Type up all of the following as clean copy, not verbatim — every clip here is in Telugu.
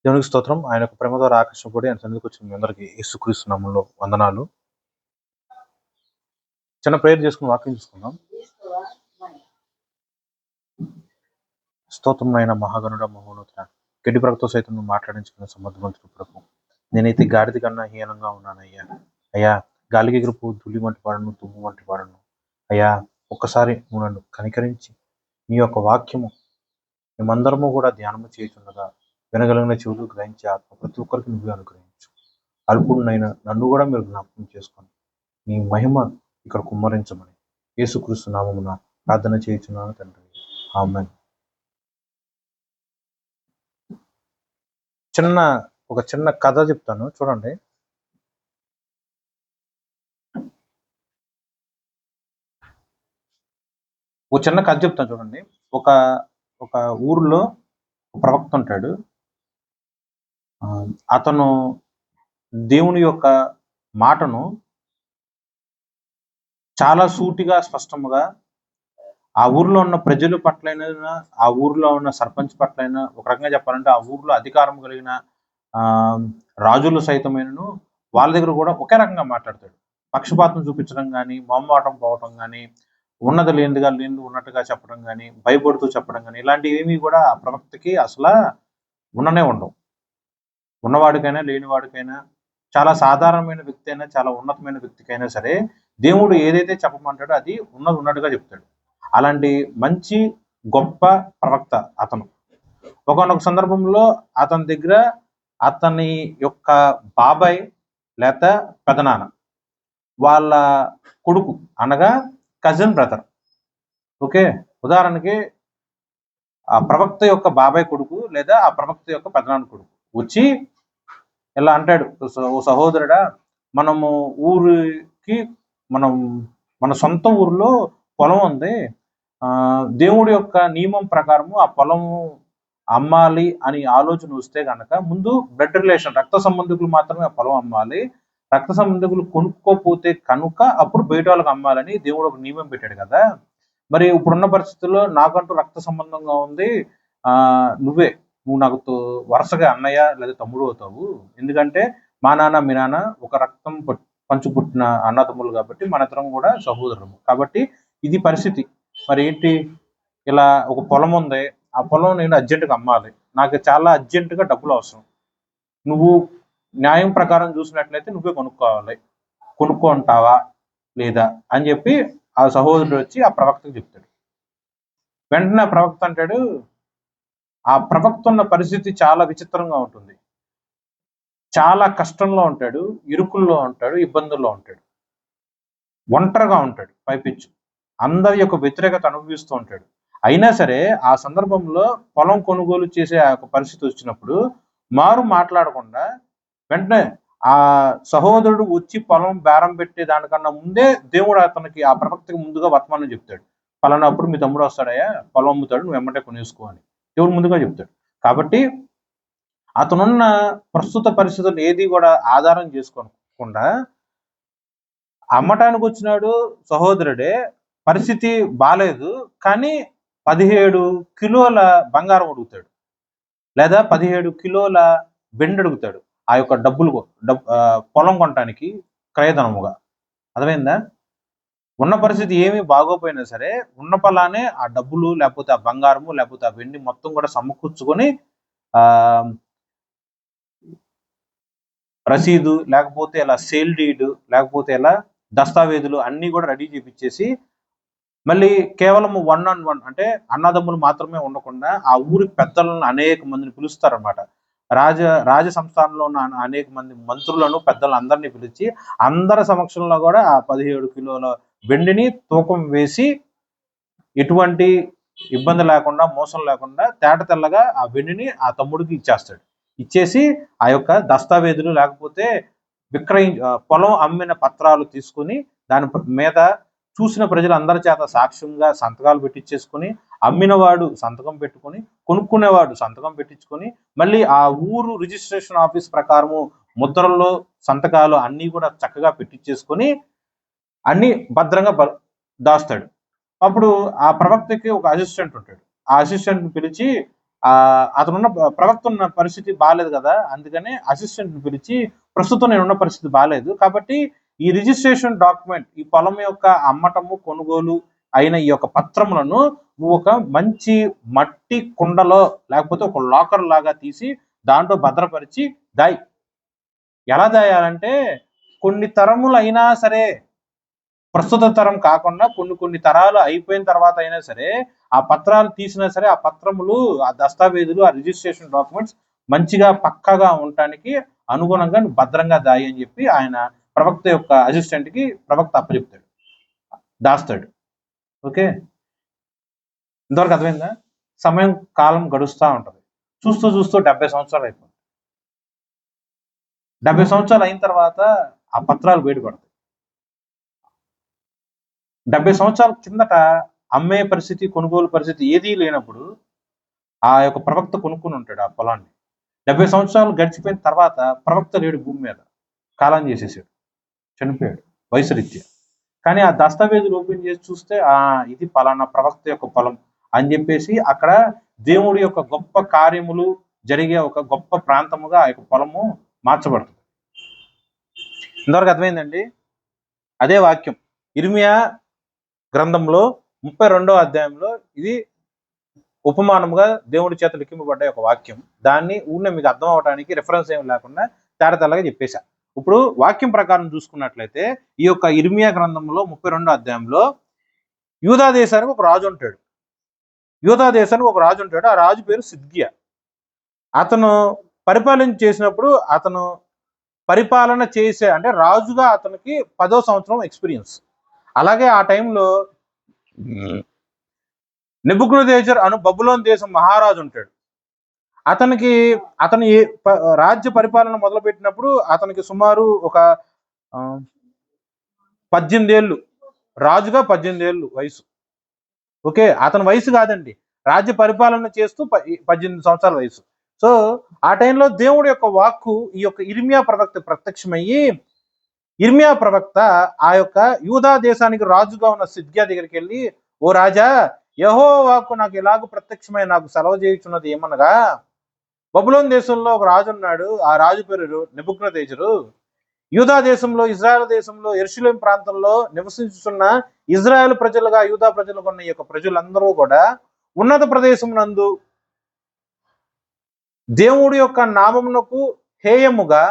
దేవునికి స్తోత్రం. ఆయన యొక్క ప్రేమ ద్వారా ఆకర్షింపబడి ఆయన సన్నిధికి వచ్చిన మీ అందరికీ యేసుక్రీస్తు నామములో వందనాలు. చిన్న ప్రేయర్ చేసుకుని వాక్యం చూసుకుందాం. స్తోత్రం అయిన మహాగణుడ మహోన్నతుడ, గడ్డి ప్రకతో సైతం నువ్వు మాట్లాడించుకున్న సమర్థవంతుడు ప్రభు. నేనైతే గాడిద కన్నా హీనంగా ఉన్నాను అయ్యా. అయ్యా, గాలికి ఎగురుపు, ధూళి వంటి వాడను, తుమ్ము వంటి వాడను. అయ్యా, ఒక్కసారి నువ్వు నన్ను కనికరించి నీ యొక్క వాక్యము మేమందరము కూడా ధ్యానము చేయుచుండగా వినగలిగిన చెవులు గ్రహించే ఆత్మ ప్రతి ఒక్కరికి నువ్వే అనుగ్రహించు. అల్పుడునైనా నన్ను కూడా మీరు జ్ఞాపకం చేసుకొని నీ మహిమ ఇక్కడ కుమ్మరించమని యేసుక్రీస్తు నామమున ప్రార్థన చేయుచున్నాను తండ్రి. ఆమేన్. ఒక చిన్న కథ చెప్తాను, చూడండి. ఒక చిన్న కథ చెప్తాను చూడండి. ఒక ఒక ఊరిలో ప్రవక్త ఉంటాడు. అతను దేవుని యొక్క మాటను చాలా సూటిగా, స్పష్టముగా ఆ ఊర్లో ఉన్న ప్రజల పట్లైనా, ఆ ఊర్లో ఉన్న సర్పంచ్ పట్లైనా, ఒక రకంగా చెప్పాలంటే ఆ ఊర్లో అధికారం కలిగిన రాజులు సైతమైనను వాళ్ళ దగ్గర కూడా ఒకే రకంగా మాట్లాడతాడు. పక్షపాతం చూపించడం కానీ, మొహమాటం పోవటం కానీ, ఉన్నది లేనిదిగా లేనిది ఉన్నట్టుగా చెప్పడం కానీ, భయపడుతూ చెప్పడం కానీ, ఇలాంటివి ఏమీ కూడా ఆ ప్రవక్తకి అసలు ఉండనే ఉండవు. ఉన్నవాడికైనా లేనివాడికైనా, చాలా సాధారణమైన వ్యక్తి అయినా, చాలా ఉన్నతమైన వ్యక్తికైనా సరే దేవుడు ఏదైతే చెప్పమంటాడో అది ఉన్నది ఉన్నట్టుగా చెప్తాడు. అలాంటి మంచి గొప్ప ప్రవక్త అతను. ఒకనొక సందర్భంలో అతని దగ్గర అతని యొక్క బాబాయ్ లేక పెదనాన్న వాళ్ళ కొడుకు, అనగా కజిన్ బ్రదర్. ఓకే, ఉదాహరణకి ఆ ప్రవక్త యొక్క బాబాయ్ కొడుకు లేదా ఆ ప్రవక్త యొక్క పెదనాన్న కొడుకు వచ్చి ఇలా అంటాడు, ఓ సహోదరుడా, మనము ఊరికి మన సొంత ఊరిలో పొలం ఉంది. దేవుడి యొక్క నియమం ప్రకారము ఆ పొలము అమ్మాలి అని ఆలోచన వస్తే కనుక ముందు బ్లడ్ రిలేషన్, రక్త సంబంధికులు మాత్రమే ఆ పొలం అమ్మాలి. రక్త సంబంధికులు కొనుక్కోపోతే కనుక అప్పుడు బయట వాళ్ళకి అమ్మాలని దేవుడు ఒక నియమం పెట్టాడు కదా. మరి ఇప్పుడున్న పరిస్థితుల్లో నాకంటూ రక్త సంబంధంగా ఉంది, నువ్వు నాకు వరుసగా అన్నయ్య లేదా తమ్ముడు అవుతావు. ఎందుకంటే మా నాన్న మీ నాన్న ఒక రక్తం పంచు పుట్టిన అన్నదమ్ములు కాబట్టి మన ఇద్దరం కూడా సహోదరులు. కాబట్టి ఇది పరిస్థితి. మరి ఏంటి, ఇలా ఒక పొలం ఉంది, ఆ పొలం నేను అర్జెంటుగా అమ్మాలి, నాకు చాలా అర్జెంటుగా డబ్బులు అవసరం. నువ్వు న్యాయం ప్రకారం చూసినట్లయితే నువ్వే కొనుక్కుంటావా లేదా అని చెప్పి ఆ సహోదరుడు వచ్చి ఆ ప్రవక్తకు చెప్తాడు. వెంటనే ఆ ప్రవక్త అంటాడు, ఆ ప్రవక్త ఉన్న పరిస్థితి చాలా విచిత్రంగా ఉంటుంది. చాలా కష్టంలో ఉంటాడు, ఇరుకుల్లో ఉంటాడు, ఇబ్బందుల్లో ఉంటాడు, ఒంటరిగా ఉంటాడు, పైపిచ్చు అందరి యొక్క వ్యతిరేకత అనుభవిస్తూ ఉంటాడు. అయినా సరే ఆ సందర్భంలో పొలం కొనుగోలు చేసే ఆ యొక్క పరిస్థితి వచ్చినప్పుడు మారు మాట్లాడకుండా వెంటనే ఆ సహోదరుడు వచ్చి పొలం బేరం పెట్టే దానికన్నా ముందే దేవుడు అతనికి, ఆ ప్రవక్తకి ముందుగా వర్తమానం చెప్తాడు. పలానప్పుడు మీ తమ్ముడు వస్తాడయ్యా, పొలం అమ్ముతాడు, నువ్వు వెంబడే కొనేసుకో అని దేవుడు ముందుగా చెప్తాడు. కాబట్టి అతనున్న ప్రస్తుత పరిస్థితులను ఏది కూడా ఆధారం చేసుకోకుండా అమ్మటానికి వచ్చినాడు సహోదరుడే, పరిస్థితి బాలేదు, కానీ 17 కిలోల బంగారం అడుగుతాడు లేదా 17 కిలోల వెండి అడుగుతాడు ఆ యొక్క పొలం కొనటానికి క్రయధనముగా. అర్థమైందా? ఉన్న పరిస్థితి ఏమీ బాగోపోయినా సరే ఉన్న పలానే ఆ డబ్బులు లేకపోతే ఆ బంగారము లేకపోతే ఆ వెండి మొత్తం కూడా సమకూర్చుకొని రసీదు లేకపోతే ఇలా సేల్ డీడ్ లేకపోతే ఇలా దస్తావేజులు అన్నీ కూడా రెడీ చేపించేసి మళ్ళీ కేవలం 1-on-1 అంటే అన్నదమ్ములు మాత్రమే ఉండకుండా ఆ ఊరి పెద్దలను అనేక మందిని పిలుస్తారనమాట. రాజ సంస్థానంలో ఉన్న అనేక మంది మంత్రులను పెద్దలను అందరినీ పిలిచి అందరి సమక్షంలో కూడా ఆ 17 కిలోల వెండిని తూకం వేసి ఎటువంటి ఇబ్బంది లేకుండా, మోసం లేకుండా తేట తెల్లగా ఆ వెండిని ఆ తమ్ముడికి ఇచ్చేసి ఆ యొక్క దస్తావేజులు లేకపోతే పొలం అమ్మిన పత్రాలు తీసుకుని దాని మీద చూసిన ప్రజలందరి చేత సాక్ష్యంగా సంతకాలు పెట్టించేసుకుని, అమ్మినవాడు సంతకం పెట్టుకుని, కొనుక్కునేవాడు సంతకం పెట్టించుకొని, మళ్ళీ ఆ ఊరు రిజిస్ట్రేషన్ ఆఫీస్ ప్రకారము ముద్రల్లో సంతకాలు అన్నీ కూడా చక్కగా పెట్టించేసుకొని అన్ని భద్రంగా దాస్తాడు. అప్పుడు ఆ ప్రవక్తకి ఒక అసిస్టెంట్ ఉంటాడు. ఆ అసిస్టెంట్ని పిలిచి అతనున్న ప్రవక్త ఉన్న పరిస్థితి బాగాలేదు కదా, అందుకని అసిస్టెంట్ పిలిచి ప్రస్తుతం నేనున్న పరిస్థితి బాగాలేదు కాబట్టి ఈ రిజిస్ట్రేషన్ డాక్యుమెంట్, ఈ పొలం యొక్క అమ్మటము కొనుగోలు అయిన ఈ యొక్క పత్రములను నువ్వు ఒక మంచి మట్టి కుండలో లేకపోతే ఒక లాకర్ లాగా తీసి దాంట్లో భద్రపరిచి దాయి. ఎలా దాయాలంటే కొన్ని తరములు అయినా సరే, ప్రస్తుత తరం కాకుండా కొన్ని తరాలు అయిపోయిన తర్వాత అయినా సరే ఆ పత్రాలు తీసినా సరే ఆ పత్రములు, ఆ దస్తావేజులు, ఆ రిజిస్ట్రేషన్ డాక్యుమెంట్స్ మంచిగా పక్కగా ఉండటానికి అనుగుణంగా భద్రంగా దాయి అని చెప్పి ఆయన ప్రవక్త యొక్క అసిస్టెంట్ కి ప్రవక్త అప్పచెప్తాడు, దాస్తాడు. ఓకే, ఇంతవరకు అర్థమైందా? సమయం కాలం గడుస్తూ ఉంటుంది. చూస్తూ 70 సంవత్సరాలు అయిపోతుంది. 70 సంవత్సరాలు అయిన తర్వాత ఆ పత్రాలు బయటపడతాయి. 70 సంవత్సరాల కిందట అమ్మే పరిస్థితి, కొనుగోలు పరిస్థితి ఏదీ లేనప్పుడు ఆ యొక్క ప్రవక్త కొనుక్కుని ఉంటాడు ఆ పొలాన్ని. 70 సంవత్సరాలు గడిచిపోయిన తర్వాత ప్రవక్త లేడు భూమి మీద, కాలం చేసేసాడు, చనిపోయాడు వయసు రీత్యా. కానీ ఆ దస్తావేజులు ఓపెన్ చేసి చూస్తే ఇది పలానా ప్రవక్త యొక్క పొలం అని చెప్పేసి అక్కడ దేవుడి యొక్క గొప్ప కార్యములు జరిగే ఒక గొప్ప ప్రాంతముగా ఆ యొక్క పొలము మార్చబడుతుంది. ఇంతవరకు అర్థమైందండి? అదే వాక్యం ఇర్మియా గ్రంథంలో 32వ అధ్యాయంలో ఇది ఉపమానముగా దేవుడి చేత లిఖింపబడ్డ ఒక వాక్యం. దాన్ని ఊరినే మీకు అర్థం అవడానికి రిఫరెన్స్ ఏమి లేకుండా తేడతెల్లగా చెప్పేశా. ఇప్పుడు వాక్యం ప్రకారం చూసుకున్నట్లయితే ఈ యొక్క ఇర్మియా గ్రంథంలో 32వ అధ్యాయంలో యూదా దేశానికి ఒక రాజు ఉంటాడు. ఆ రాజు పేరు సిద్కియా. అతను పరిపాలన చేసినప్పుడు అతను పరిపాలన చేసే అంటే రాజుగా అతనికి 10వ సంవత్సరం ఎక్స్పీరియన్స్. అలాగే ఆ టైంలో నెబుకద్నెజర్ అను బబులోను దేశం మహారాజు ఉంటాడు. అతని రాజ్య పరిపాలన మొదలుపెట్టినప్పుడు అతనికి సుమారు ఒక 18 ఏళ్ళు, రాజుగా 18 ఏళ్ళు వయసు. ఓకే, అతని వయసు కాదండి, రాజ్య పరిపాలన చేస్తూ 18 సంవత్సరాల వయసు. సో ఆ టైంలో దేవుడి యొక్క వాక్కు ఈ యొక్క ఇర్మియా ప్రవక్త ప్రత్యక్షమయ్యి, ఇర్మియా ప్రవక్త ఆ యొక్క యూదా దేశానికి రాజుగా ఉన్న సిద్కియా దగ్గరికి వెళ్ళి, ఓ రాజా, యెహోవా వాక్కు నాకు ఎలాగూ ప్రత్యక్షమై నాకు సెలవు చేయుచున్నది ఏమనగా, బబులోను దేశంలో ఒక రాజు ఉన్నాడు, ఆ రాజు పేరు నెబుకద్నెజరు. యూదా దేశంలో, ఇజ్రాయెల్ దేశంలో, యెరూషలేము ప్రాంతంలో నివసించుతున్న ఇజ్రాయెల్ ప్రజలుగా యూదా ప్రజలుగా ఉన్న ఈ యొక్క ప్రజలందరూ కూడా ఉన్నత ప్రదేశం నందు దేవుడి యొక్క నామమునకు హేయముగా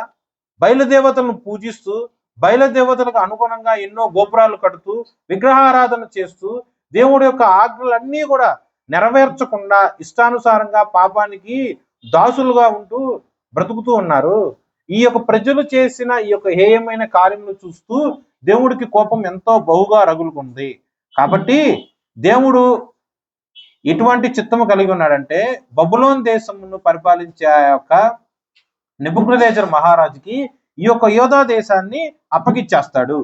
బయలుదేవతలను పూజిస్తూ, బయలుదేవతలకు అనుగుణంగా ఎన్నో గోపురాలు కడుతూ, విగ్రహారాధన చేస్తూ, దేవుడి యొక్క ఆజ్ఞలన్నీ కూడా నెరవేర్చకుండా ఇష్టానుసారంగా పాపానికి దాసులుగా ఉంటూ బ్రతుకుతూ ఉన్నారు. ఈ యొక్క ప్రజలు చేసిన ఈ యొక్క హేయమైన కార్యములు చూస్తూ దేవుడికి కోపం ఎంతో బహుగా రగులుకుంది. కాబట్టి దేవుడు ఎటువంటి చిత్తము కలిగి ఉన్నాడంటే, బబులోను దేశమును పరిపాలించే ఆ యొక్క నెబుకద్నెజర్ మహారాజుకి ఈ యొక్క యూదా దేశాన్ని అప్పగిచ్చేస్తాడు.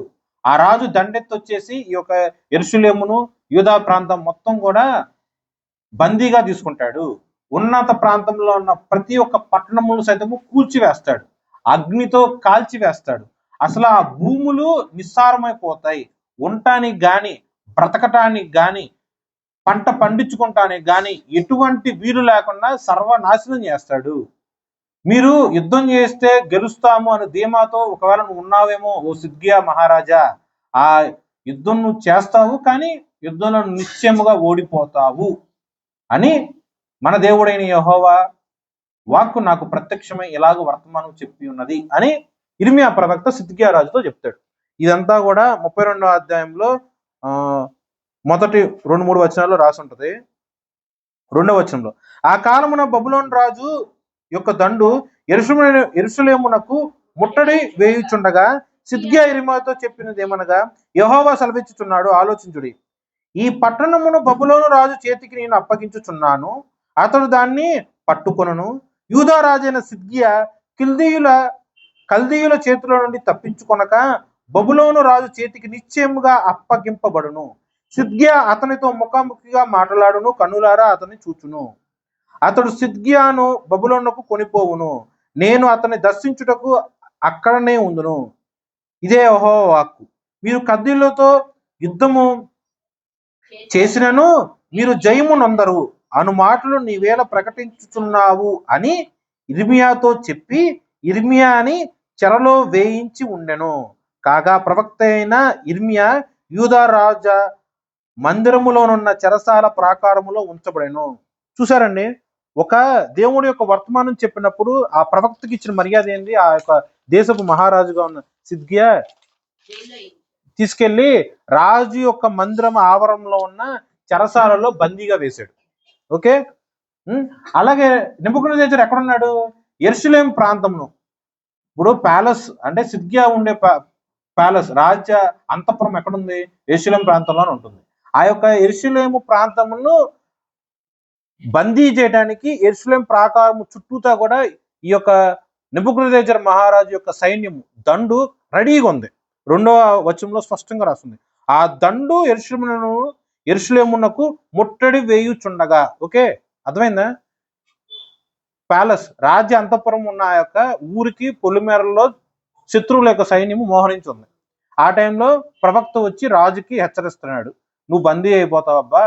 ఆ రాజు దండెత్తొచ్చేసి ఈ యొక్క యెరూషలేమును, యూదా ప్రాంతం మొత్తం కూడా బందీగా తీసుకుంటాడు. ఉన్నత ప్రాంతంలో ఉన్న ప్రతి ఒక్క పట్టణములు సైతము కూల్చివేస్తాడు, అగ్నితో కాల్చివేస్తాడు. అసలు ఆ భూములు నిస్సారమైపోతాయి. ఉండటానికి గాని, బ్రతకటానికి గాని, పంట పండించుకుంటానికి గాని ఎటువంటి వీలు లేకుండా సర్వనాశనం చేస్తాడు. మీరు యుద్ధం చేస్తే గెలుస్తాము అని ధీమాతో ఒకవేళ నువ్వు ఉన్నావేమో ఓ సిద్కియా మహారాజా, ఆ యుద్ధం నువ్వు చేస్తావు, కానీ యుద్ధంలో నిశ్చయముగా ఓడిపోతావు అని మన దేవుడైన యెహోవా వాక్కు నాకు ప్రత్యక్షమై ఇలాగ వర్తమానం చెప్పి ఉన్నది అని ఇర్మియా ప్రవక్త సిద్కియా రాజుతో చెప్తాడు. ఇదంతా కూడా 32వ అధ్యాయంలో మొదటి 2-3 వచనాల్లో రాసి ఉంటది. 2వ వచనంలో, ఆ కాలమున బబులోను రాజు యొక్క దండు యెరూషలేమునకు ముట్టడి వేయుచుండగా సిద్కియా ఇర్మియాతో చెప్పినది ఏమనగా, యెహోవా సెలవిచ్చుచున్నాడు, ఆలోచించుడి. ఈ పట్టణమును బబులోను రాజు చేతికి నేను అప్పగించుచున్నాను, అతడు దాన్ని పట్టుకొనును. యూదా రాజైన సిద్కియా కల్దీయుల చేతిలో నుండి తప్పించుకొనక బబులోను రాజు చేతికి నిశ్చయముగా అప్పగింపబడును. సిద్కియా అతనితో ముఖాముఖిగా మాట్లాడును, కన్నులారా అతన్ని చూచును. అతడు సిద్కియాను బబులోనుకు కొనిపోవును, నేను అతన్ని దర్శించుటకు అక్కడనే ఉందును. ఇదే యెహోవా వాక్కు. మీరు కల్దీయులతో యుద్ధము చేసినను మీరు జయము నొందరు, అను మాటలు నీవేళ ప్రకటించుచున్నావు అని ఇర్మియాతో చెప్పి ఇర్మియాని చెరలో వేయించి ఉండెను. కాగా ప్రవక్త అయిన ఇర్మియా యూదా రాజా మందిరములోనున్న చెరసాల ప్రాకారములో ఉంచబడెను. చూసారండి, ఒక దేవుడి యొక్క వర్తమానం చెప్పినప్పుడు ఆ ప్రవక్తకి ఇచ్చిన మర్యాద ఏంది? ఆ యొక్క దేశపు మహారాజుగా ఉన్న సిద్కియా తీసుకెళ్లి రాజు యొక్క మందిరం ఆవరణలో ఉన్న చెరసాలలో బందీగా వేశాడు. ఓకే, అలాగే నెబుకద్నెజర్ ఎక్కడున్నాడు? యెరూషలేం ప్రాంతంలో. ఇప్పుడు ప్యాలెస్ అంటే సిద్కియా ఉండే ప్యాలెస్ రాజ్య అంతఃపురం ఎక్కడుంది? యెరూషలేం ప్రాంతంలోనే ఉంటుంది. ఆ యొక్క యెరూషలేము ప్రాంతంలో బందీ చేయడానికి యెరూషలేం ప్రాకారం చుట్టూతా కూడా ఈ యొక్క నెబుకద్నెజర్ మహారాజు యొక్క సైన్యం దండు రెడీగా ఉంది. 2వ వచనంలో స్పష్టంగా రాస్తుంది. ఆ దండు యెరూషలేమునకు ముట్టడి వేయుచుండగా. ఓకే, అర్థమైందా? ప్యాలెస్ రాజ్య అంతఃపురం ఉన్న ఆ యొక్క ఊరికి పొలిమేరలో శత్రువుల యొక్క సైన్యము మోహరించి ఉంది. ఆ టైంలో ప్రవక్త వచ్చి రాజుకి హెచ్చరిస్తున్నాడు, నువ్వు బందీ అయిపోతావబ్బా,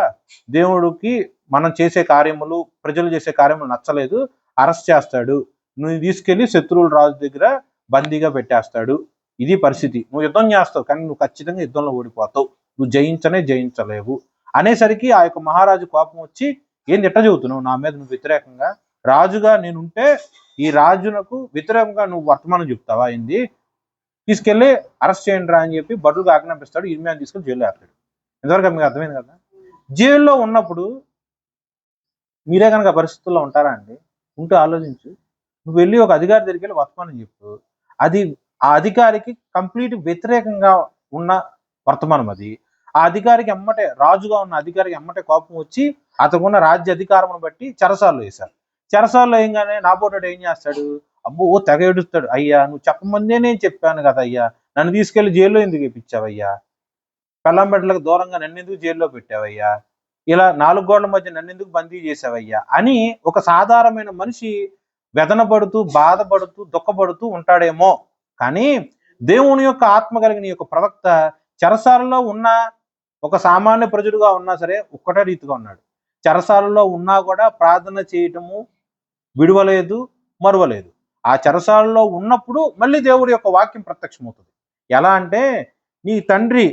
దేవుడికి మనం చేసే కార్యములు, ప్రజలు చేసే కార్యములు నచ్చలేదు, అరెస్ట్ చేస్తాడు, నువ్వు తీసుకెళ్లి శత్రువుల రాజు దగ్గర బందీగా పెట్టేస్తాడు. ఇది పరిస్థితి. నువ్వు యుద్ధం చేస్తావు కానీ నువ్వు ఖచ్చితంగా యుద్ధంలో ఓడిపోతావు, నువ్వు జయించలేవు అనేసరికి ఆ యొక్క మహారాజు కోపం వచ్చి, ఏంది ఎట్లా చెబుతున్నావు నా మీద నువ్వు వ్యతిరేకంగా? రాజుగా నేనుంటే ఈ రాజునకు వ్యతిరేకంగా నువ్వు వర్తమానం చెప్తావా? ఏంది? తీసుకెళ్లి అరెస్ట్ చేయండి రా అని చెప్పి బడులకు ఆజ్ఞాపిస్తాడు. ఇర్మియాని తీసుకెళ్లి జైల్లో వేస్తాడు. ఎంతవరకు మీకు అర్థమైంది కదా? జైల్లో ఉన్నప్పుడు మీరే కనుక పరిస్థితుల్లో ఉంటారా అండి? ఉంటూ ఆలోచించు. నువ్వు వెళ్ళి ఒక అధికారి దగ్గరికి వెళ్ళి వర్తమానం చెప్పు, అది ఆ అధికారికి కంప్లీట్ వ్యతిరేకంగా ఉన్న వర్తమానం. అది ఆ అధికారికి ఎమ్మటే, రాజుగా ఉన్న అధికారికి ఎమ్మటే కోపం వచ్చి అతనుకున్న రాజ్య అధికారం బట్టి చెరసాల్లో వేశారు. చెరసాల్లో వేయగానే నాబోటాడు ఏం చేస్తాడు? అబ్బో తెగ ఏడుస్తాడు, అయ్యా నువ్వు చెప్పమందే నేను చెప్పాను కదా అయ్యా, నన్ను తీసుకెళ్లి జైల్లో ఎందుకు వేయించావయ్యా, పెళ్ళాం బిడ్డలకు దూరంగా నన్ను ఎందుకు జైల్లో పెట్టావయ్యా, ఇలా 4 గోడల మధ్య నన్ను ఎందుకు బందీ చేసావయ్యా అని ఒక సాధారణమైన మనిషి వ్యధనపడుతూ, బాధపడుతూ, దుఃఖపడుతూ ఉంటాడేమో. కానీ దేవుని యొక్క ఆత్మ కలిగిన యొక్క ప్రవక్త చెరసాలలో ఉన్న ఒక సామాన్య ప్రజలుగా ఉన్నా సరే ఒక్కటే రీతిగా ఉన్నాడు. చెరసాలలో ఉన్నా కూడా ప్రార్థన చేయటము విడవలేదు, మరువలేదు. ఆ చెరసాలలో ఉన్నప్పుడు మళ్ళీ దేవుడి యొక్క వాక్యం ప్రత్యక్షమవుతుంది. ఎలా అంటే, నీ తండ్రి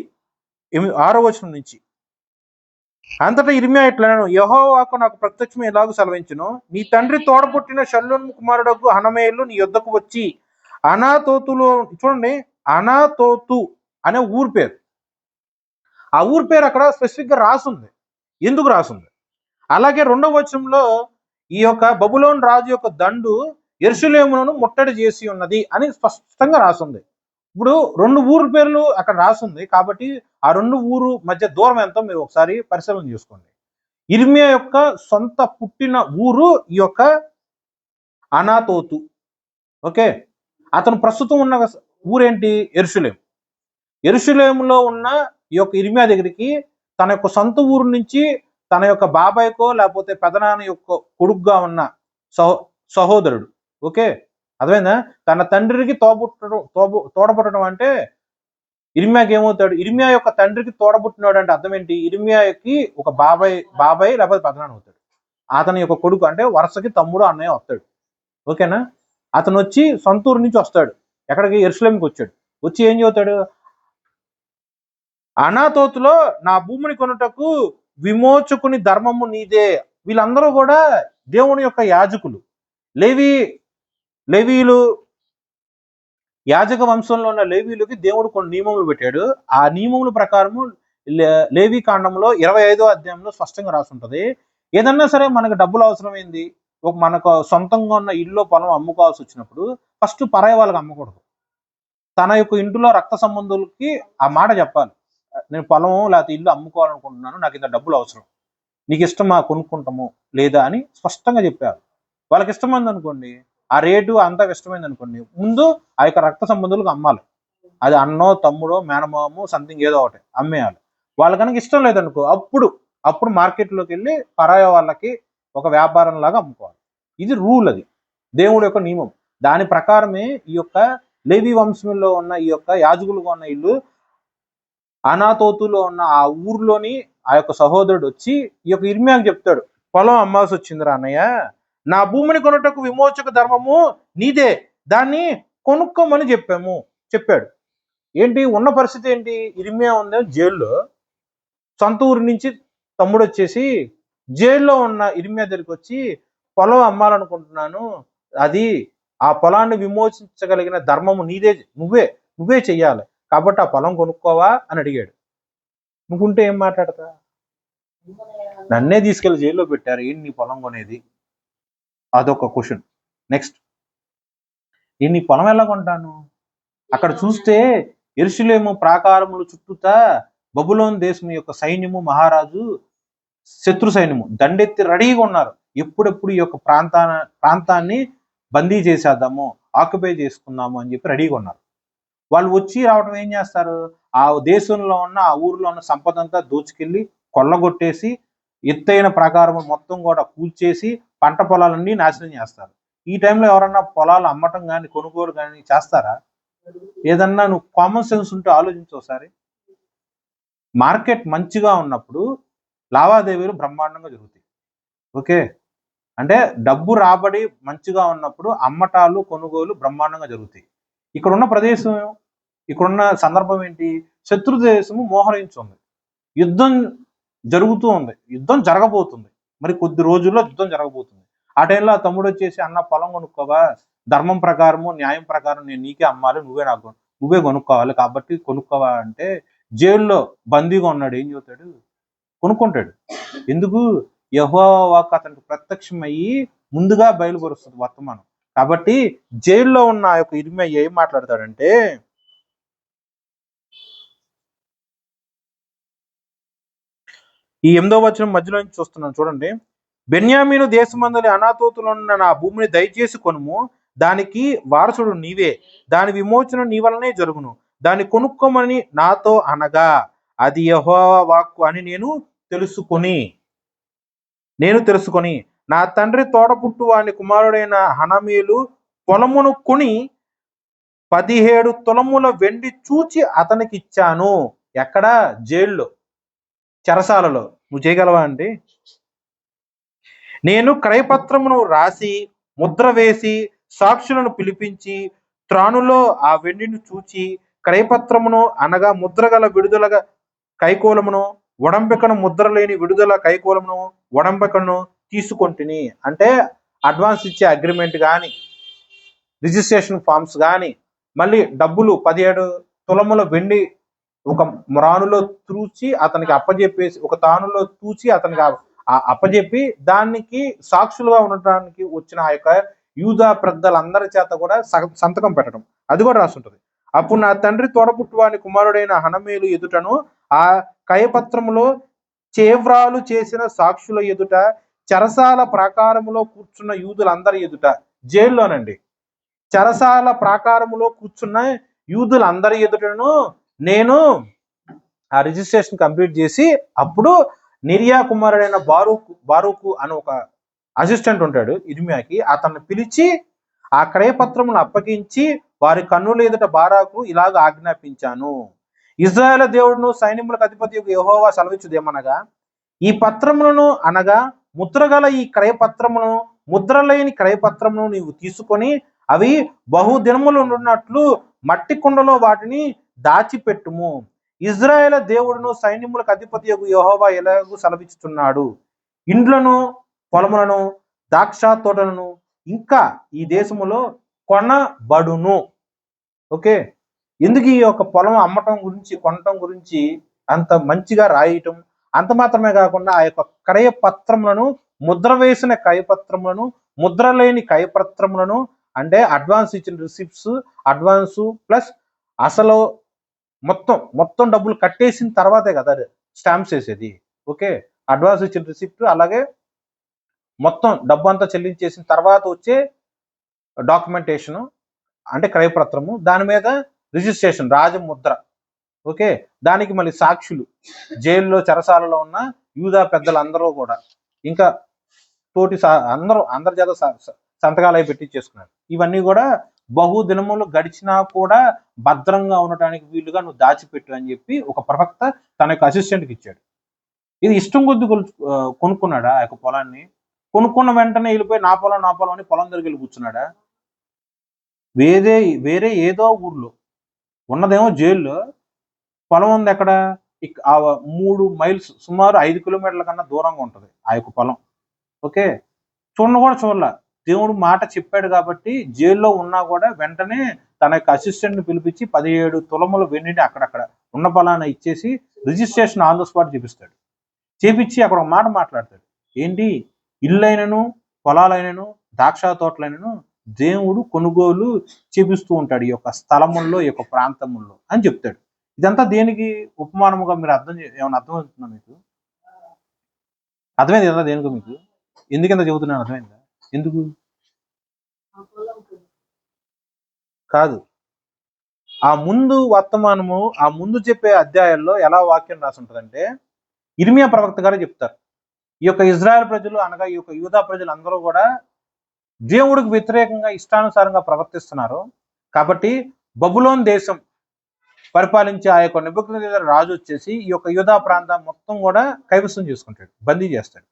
6వ వచనం నుంచి, అంతటా ఇర్మియా ఇట్లనెను, యెహోవాకు నాకు ప్రత్యక్షం ఎలాగూ సెలవించును, నీ తండ్రి తోడబుట్టిన షల్లూము కుమారుడకు హనమేలు నీ యొద్దకు వచ్చి అనాతోతులో, చూడండి అనాతోతు అనే ఊరు పేరు, ఆ ఊరు పేరు అక్కడ స్పెసిఫిక్ గా రాసుంది. ఎందుకు రాసుంది? అలాగే 2వ వచనంలో ఈ యొక్క బబులోను రాజు యొక్క దండు యెరూషలేమును ముట్టడి చేసి ఉన్నది అని స్పష్టంగా రాసుంది. ఇప్పుడు 2 ఊరు పేర్లు అక్కడ రాసుంది కాబట్టి ఆ 2 ఊరు మధ్య దూరం ఎంతో మీరు ఒకసారి పరిశీలన చేసుకోండి. ఇర్మియా యొక్క సొంత పుట్టిన ఊరు ఈ యొక్క అనాతోతు. ఓకే, అతను ప్రస్తుతం ఉన్న ఊరేంటి? యెరూషలేం. యెరూషలేములో ఉన్న ఈ యొక్క ఇర్మియా దగ్గరికి తన యొక్క సొంత ఊరు నుంచి తన యొక్క బాబాయ్కో లేకపోతే పెదనాన్న యొక్క కొడుకుగా ఉన్న సహోదరుడు. ఓకే, అర్థమైందా? తన తండ్రికి తోడబుట్టడం అంటే ఇర్మియాకి ఏమవుతాడు? ఇర్మియా యొక్క తండ్రికి తోడబుట్టినాడు అంటే అర్థం ఏంటి? ఇర్మియాకి ఒక బాబాయ్ లేకపోతే పెదనాన్న అవుతాడు. అతని యొక్క కొడుకు అంటే వరుసకి తమ్ముడు, అన్నయ్య వస్తాడు. ఓకేనా? అతను వచ్చి సొంత ఊరు నుంచి వస్తాడు. ఎక్కడికి? యెరూషలేంకి వచ్చాడు. వచ్చి ఏం చెబుతాడు? అనాతోతులో నా భూమిని కొనుటకు విమోచకుని ధర్మము నీదే. వీళ్ళందరూ కూడా దేవుని యొక్క యాజకులు, లేవీయులు. యాజక వంశంలో ఉన్న లేవీయులకి దేవుడు కొన్ని నియమములు పెట్టాడు. ఆ నియమముల ప్రకారము లేవీ కాండంలో 25వ అధ్యాయంలో స్పష్టంగా రాసుంటది. ఏదన్నా సరే మనకు డబ్బులు అవసరమైంది, మనకు సొంతంగా ఉన్న ఇల్లు పొలం అమ్ముకోవాల్సి వచ్చినప్పుడు ఫస్ట్ పరాయి వాళ్ళకి అమ్మకూడదు. తన యొక్క ఇంటిలో రక్త సంబంధులకి ఆ మాట చెప్పాలి, నేను పొలం లేకపోతే ఇల్లు అమ్ముకోవాలనుకుంటున్నాను, నాకు ఇంత డబ్బులు అవసరం, నీకు ఇష్టమా కొనుక్కుంటాము లేదా అని స్పష్టంగా చెప్పారు. వాళ్ళకి ఇష్టమైంది అనుకోండి, ఆ రేటు అంతా ఇష్టమైంది అనుకోండి, ముందు ఆ యొక్క రక్త సంబంధులకు అమ్మాలి. అది అన్నో, తమ్ముడో, మేనమామో, సంథింగ్ ఏదో ఒకటి అమ్మేయాలి. వాళ్ళ కనుక ఇష్టం లేదనుకో అప్పుడు మార్కెట్లోకి వెళ్ళి పరాయ వాళ్ళకి ఒక వ్యాపారం లాగా అమ్ముకోవాలి. ఇది రూల్, అది దేవుడి యొక్క నియమం. దాని ప్రకారమే ఈ యొక్క లేవి వంశంలో ఉన్న ఈ యొక్క యాజకులుగా ఉన్న ఇల్లు అనాతోతులో ఉన్న ఆ ఊర్లోని ఆ యొక్క సహోదరుడు వచ్చి ఈ యొక్క ఇర్మియాకి చెప్తాడు, పొలం అమ్మాల్సి వచ్చిందిరా అన్నయ్య, నా భూమిని కొనుటకు విమోచక ధర్మము నీదే, దాన్ని కొనుక్కోమని చెప్పాడు. ఏంటి ఉన్న పరిస్థితి ఏంటి? ఇర్మియా ఉంది జైల్లో, సొంత ఊరి నుంచి తమ్ముడు వచ్చేసి జైల్లో ఉన్న ఇర్మియా దగ్గరికి వచ్చి పొలం అమ్మాలనుకుంటున్నాను, అది ఆ పొలాన్ని విమోచించగలిగిన ధర్మము నీదే, నువ్వే చెయ్యాలి, కాబట్టి ఆ పొలం కొనుక్కోవా అని అడిగాడు. నువ్వుంటే ఏం మాట్లాడతా? నన్నే తీసుకెళ్లి జైల్లో పెట్టారు, ఏంటి నీ పొలం కొనేది? అదొక క్వశ్చన్. నెక్స్ట్, నేను నీ పొలం ఎలా కొంటాను? అక్కడ చూస్తే యెరూషలేము ప్రాకారములు చుట్టూతా బబులోను దేశం యొక్క సైన్యము, మహారాజు, శత్రు సైన్యము దండెత్తి రెడీగా ఉన్నారు. ఎప్పుడెప్పుడు ఈ యొక్క ప్రాంతాన్ని బందీ చేసేద్దాము, ఆక్యుపై చేసుకుందాము అని చెప్పి రెడీగా ఉన్నారు. వాళ్ళు వచ్చి రావడం ఏం చేస్తారు? ఆ దేశంలో ఉన్న, ఆ ఊరిలో ఉన్న సంపద అంతా దోచుకెళ్ళి కొల్లగొట్టేసి ఎత్తైన ప్రాకారం మొత్తం కూడా కూల్చేసి పంట పొలాలన్నీ నాశనం చేస్తారు. ఈ టైంలో ఎవరన్నా పొలాలు అమ్మటం కానీ కొనుగోలు కానీ చేస్తారా? ఏదన్నా నువ్వు కామన్ సెన్స్ ఉంటే ఆలోచించు ఒకసారి. మార్కెట్ మంచిగా ఉన్నప్పుడు లావాదేవీలు బ్రహ్మాండంగా జరుగుతాయి. ఓకే, అంటే డబ్బు రాబడి మంచిగా ఉన్నప్పుడు అమ్మటాలు కొనుగోలు బ్రహ్మాండంగా జరుగుతాయి. ఇక్కడున్న ప్రదేశం, ఇక్కడున్న సందర్భం ఏంటి? శత్రు దేశము మోహరించుంది, యుద్ధం జరుగుతూ ఉంది, యుద్ధం జరగబోతుంది, మరి కొద్ది రోజుల్లో యుద్ధం జరగబోతుంది. ఆ టైంలో ఆ తమ్ముడు వచ్చేసి, అన్న పొలం కొనుక్కోవా, ధర్మం ప్రకారము న్యాయం ప్రకారం నేను నీకే అమ్మాలి, నువ్వే కొనుక్కోవాలి, కాబట్టి కొనుక్కోవా అంటే జైల్లో బందీగా ఉన్నాడు. ఏం చెబుతాడు? కొనుక్కుంటాడు. ఎందుకు? యెహోవా వాక్కు అతనికి ప్రత్యక్షమయ్యి ముందుగా బయలుపరుస్తుంది వర్తమానం. కాబట్టి జైల్లో ఉన్న ఆ యొక్క ఇర్మియా ఏం మాట్లాడతాడంటే, ఈ 8వ వచనం మధ్యలో నుంచి చూస్తున్నాను చూడండి. బెన్యామీను దేశమందలి అనాథోతులున్న నా భూమిని దయచేసి కొనుము, దానికి వారసుడు నీవే, దాని విమోచన నీ వలనే జరుగును, దాన్ని కొనుక్కోమని నాతో అనగా అది యెహోవా వాక్కు అని నేను తెలుసుకొని నా తండ్రి తోడపుట్టు వాని కుమారుడైన హనమేలు పొలమును కొని 17 తులముల వెండి చూచి అతనికి ఇచ్చాను. ఎక్కడ? జైల్లో, చెరసాలలో. నువ్వు చేయగలవా అండి? నేను క్రయపత్రమును రాసి ముద్ర వేసి సాక్షులను పిలిపించి త్రానులో ఆ వెండిని చూచి క్రయపత్రమును అనగా ముద్రగల విడుదల కైకోలమును, ఒడంబికను ముద్ర లేని విడుదల కైకోలమును, ఒడంబికను తీసుకొంటిని. అంటే అడ్వాన్స్ ఇచ్చే అగ్రిమెంట్ కానీ, రిజిస్ట్రేషన్ ఫామ్స్ కానీ, మళ్ళీ డబ్బులు 17 తులముల వెండి ఒక మ్రానులో తూచి అతనికి అప్పజెప్పేసి, ఒక తానులో తూచి అతనికి అప్పజెప్పి దానికి సాక్షులుగా ఉండటానికి వచ్చిన ఆ యొక్క యూదా పెద్దలందరి చేత కూడా సంతకం పెట్టడం, అది కూడా రాస్తుంటది. అప్పుడు నా తండ్రి తోడపుట్టువాని కుమారుడైన హనమేలు ఎదుటను ఆ కయపత్రములో చేవ్రాలు చేసిన సాక్షుల ఎదుట, చెరసాల ప్రాకారములో కూర్చున్న యూదులందరి ఎదుట, జైల్లోనండి, చెరసాల ప్రాకారములో కూర్చున్న యూదులందరి ఎదుటను నేను ఆ రిజిస్ట్రేషన్ కంప్లీట్ చేసి, అప్పుడు నిరియా కుమారుడైన బారూకు అని ఒక అసిస్టెంట్ ఉంటాడు ఇర్మియాకి, అతన్ని పిలిచి ఆ క్రయపత్రమును అప్పగించి వారి కన్నుల ఎదుట బారాకు ఇలాగ ఆజ్ఞాపించాను. ఇశ్రాయేలు దేవుడును సైన్యములకు అధిపతి యెహోవా సెలవిచ్చుదేమనగా, ఈ పత్రములను అనగా ముద్రగల ఈ క్రయపత్రమును, ముద్రలేని క్రయపత్రమును నీవు తీసుకొని అవి బహుదినములు ఉన్నట్లు మట్టి కుండలో వాటిని దాచిపెట్టుము. ఇశ్రాయేలు దేవుడును సైన్యములకు అధిపతి యెహోవా ఎలాగూ సెలవిచ్చుచున్నాడు, ఇండ్లను, పొలములను, ద్రాక్ష తోటలను ఇంకా ఈ దేశములో కొనబడును. ఓకే, ఎందుకు ఈ యొక్క పొలం అమ్మటం గురించి, కొనటం గురించి అంత మంచిగా రాయటం? అంత మాత్రమే కాకుండా ఆ యొక్క క్రయపత్రములను, ముద్ర వేసిన క్రయపత్రములను, ముద్ర లేని క్రయపత్రములను, అంటే అడ్వాన్స్ ఇచ్చిన రిసిప్ట్స్, అడ్వాన్సు ప్లస్ అసలు మొత్తం డబ్బులు కట్టేసిన తర్వాతే కదా స్టాంప్స్ వేసేది. ఓకే, అడ్వాన్స్ ఇచ్చిన రిసిప్ట్, అలాగే మొత్తం డబ్బు అంతా చెల్లించేసిన తర్వాత వచ్చే డాక్యుమెంటేషను అంటే క్రయపత్రము, దాని మీద రిజిస్ట్రేషన్, రాజముద్ర. ఓకే, దానికి మళ్ళీ సాక్షులు, జైల్లో చెరసాలలో ఉన్న యూదా పెద్దలందరూ కూడా, ఇంకా తోటి అందరి చేత సంతకాలు అవి పెట్టించేసుకున్నారు. ఇవన్నీ కూడా బహుదినములు గడిచినా కూడా భద్రంగా ఉండటానికి వీలుగా నువ్వు దాచిపెట్టు అని చెప్పి ఒక ప్రవక్త తన యొక్క అసిస్టెంట్కి ఇచ్చాడు. ఇది ఇష్టం కొద్ది కొనుక్కున్నాడా ఆ యొక్క పొలాన్ని? కొనుక్కున్న వెంటనే వెళ్ళిపోయి నా పొలం అని పొలం దగ్గరికి వెళ్ళి కూర్చున్నాడా? వేరే ఏదో ఊర్లో ఉన్నదేమో జైల్లో, పొలం ఉంది ఎక్కడ? 3 మైల్స్, సుమారు 5 కిలోమీటర్ల కన్నా దూరంగా ఉంటుంది ఆ యొక్క పొలం. ఓకే, చూడలా. దేవుడు మాట చెప్పాడు కాబట్టి జైల్లో ఉన్నా కూడా వెంటనే తన యొక్క అసిస్టెంట్ ని పిలిపించి 17 తులముల వెండిని అక్కడక్కడ ఉన్న పొలాన్ని ఇచ్చేసి రిజిస్ట్రేషన్ ఆన్ ద స్పాట్ చేపిస్తాడు. చేపించి అక్కడ ఒక మాట మాట్లాడతాడు. ఏంటి? ఇల్లైనను, పొలాలైనను, ద్రాక్ష తోటలైనను దేవుడు కొనుగోలు చేపిస్తూ ఉంటాడు ఈ యొక్క స్థలముల్లో, ఈ యొక్క ప్రాంతముల్లో అని చెప్తాడు. ఇదంతా దేనికి ఉపమానముగా మీరు ఏమైనా అర్థమవుతుందా మీకు? అర్థమైంది కదా దేనికి మీకు? ఎందుకంత చెబుతున్నాను అర్థమైందా? ఎందుకు కాదు, ఆ ముందు వర్తమానము, ఆ ముందు చెప్పే అధ్యాయాల్లో ఎలా వాక్యం రాసి ఉంటుందంటే, ఇర్మియా ప్రవక్త గారు చెప్తారు, ఈ యొక్క ఇజ్రాయెల్ ప్రజలు అనగా ఈ యొక్క యూదా ప్రజలు అందరూ కూడా దేవుడికి వ్యతిరేకంగా ఇష్టానుసారంగా ప్రవర్తిస్తున్నారు కాబట్టి బబులోన్ దేశం పరిపాలించే ఆ యొక్క నెబుకద్నెజర్ రాజు వచ్చేసి ఈ యొక్క యూదా ప్రాంతం మొత్తం కూడా కైవసం చేసుకుంటాడు, బందీ చేస్తాడు.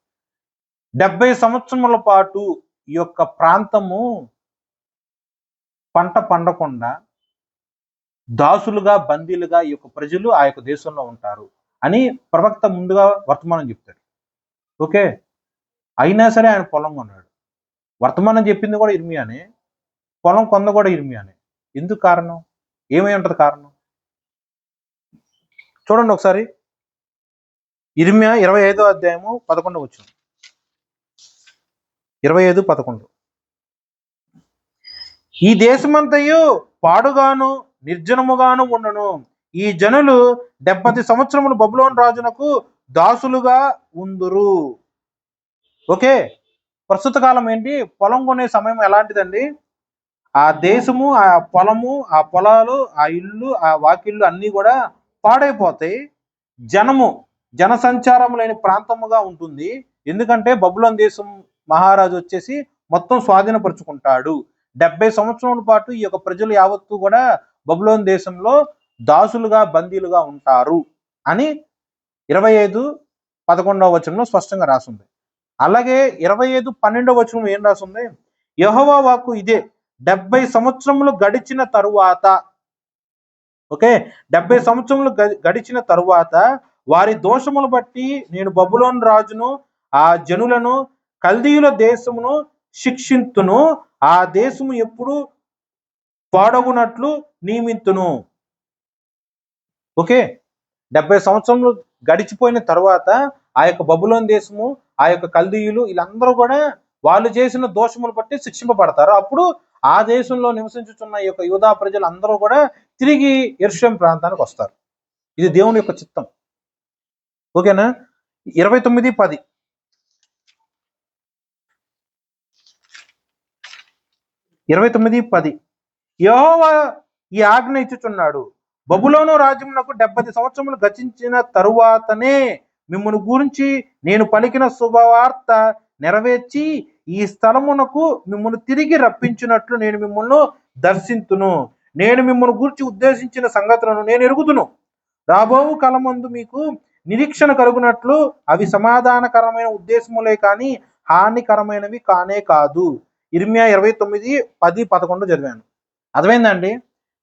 70 సంవత్సరముల పాటు ఈ యొక్క ప్రాంతము పంట పండకుండా దాసులుగా, బందీలుగా ఈ యొక్క ప్రజలు ఆ యొక్క దేశంలో ఉంటారు అని ప్రవక్త ముందుగా వర్తమానం చెప్తాడు. ఓకే, అయినా సరే ఆయన పొలం కొన్నాడు. వర్తమానం చెప్పింది కూడా ఇర్మియానే, పొలం కొంద కూడా ఇర్మియానే. ఎందుకు కారణం? ఏమై ఉంటది కారణం? చూడండి ఒకసారి, ఇర్మియా 25వ అధ్యాయము 11వ వచనం. 25:11. ఈ దేశమంతయు పాడుగాను నిర్జనముగాను ఉండును, ఈ జనులు 70 సంవత్సరములు బబులోను రాజునకు దాసులుగా ఉందురు. ఓకే, ప్రస్తుత కాలం ఏంటి? పొలం కొనే సమయం ఎలాంటిదండి? ఆ దేశము, ఆ పొలము, ఆ పొలాలు, ఆ ఇల్లు, ఆ వాకిళ్ళు అన్నీ కూడా పాడైపోతాయి. జనసంచారం లేని ప్రాంతముగా ఉంటుంది. ఎందుకంటే బబులోను దేశం మహారాజు వచ్చేసి మొత్తం స్వాధీనపరుచుకుంటాడు. 70 సంవత్సరాల పాటు ఈ యొక్క ప్రజలు యావత్తు కూడా బబులోను దేశంలో దాసులుగా, బందీలుగా ఉంటారు అని 25:11 వచనంలో స్పష్టంగా రాసింది. అలాగే 25:12 వచనం ఏం రాసింది? యెహోవా వాక్కు ఇదే, 70 సంవత్సరములు గడిచిన తరువాత, ఓకే, 70 సంవత్సరములు గడిచిన తరువాత వారి దోషములు బట్టి నేను బబులోను రాజును, ఆ జనులను, కల్దీయుల దేశమును శిక్షింతును, ఆ దేశము ఎప్పుడు పాడగునట్లు నియమింతును. ఓకే, 70 సంవత్సరములు గడిచిపోయిన తర్వాత ఆ యొక్క బబులోను దేశము, ఆ యొక్క కల్దీయులు వీళ్ళందరూ కూడా వాళ్ళు చేసిన దోషములు బట్టి శిక్షింపబడతారు. అప్పుడు ఆ దేశంలో నివసించుతున్న ఈ యొక్క యూదా ప్రజలు అందరూ కూడా తిరిగి యెరూషలేము ప్రాంతానికి వస్తారు. ఇది దేవుని యొక్క చిత్తం. ఓకేనా? 29:10. యెహోవా ఈ ఆజ్ఞ ఇచ్చుచున్నాడు, బబులోను రాజ్యమునకు 70 సంవత్సరములు గతించిన తరువాతనే మిమ్మును గురించి నేను పలికిన శుభవార్త నెరవేర్చి ఈ స్థలమునకు మిమ్మును తిరిగి రప్పించినట్లు నేను మిమ్మల్ని దర్శింతును. నేను మిమ్మల్ని గురించి ఉద్దేశించిన సంగతులను నేను ఎరుగుదును. రాబోవు కాలమందు మీకు నిరీక్షణ కలుగునట్లు అవి సమాధానకరమైన ఉద్దేశములే కానీ హానికరమైనవి కానే కాదు. ఇర్మియా 29:10-11 చదివాను. అర్థమైందండి?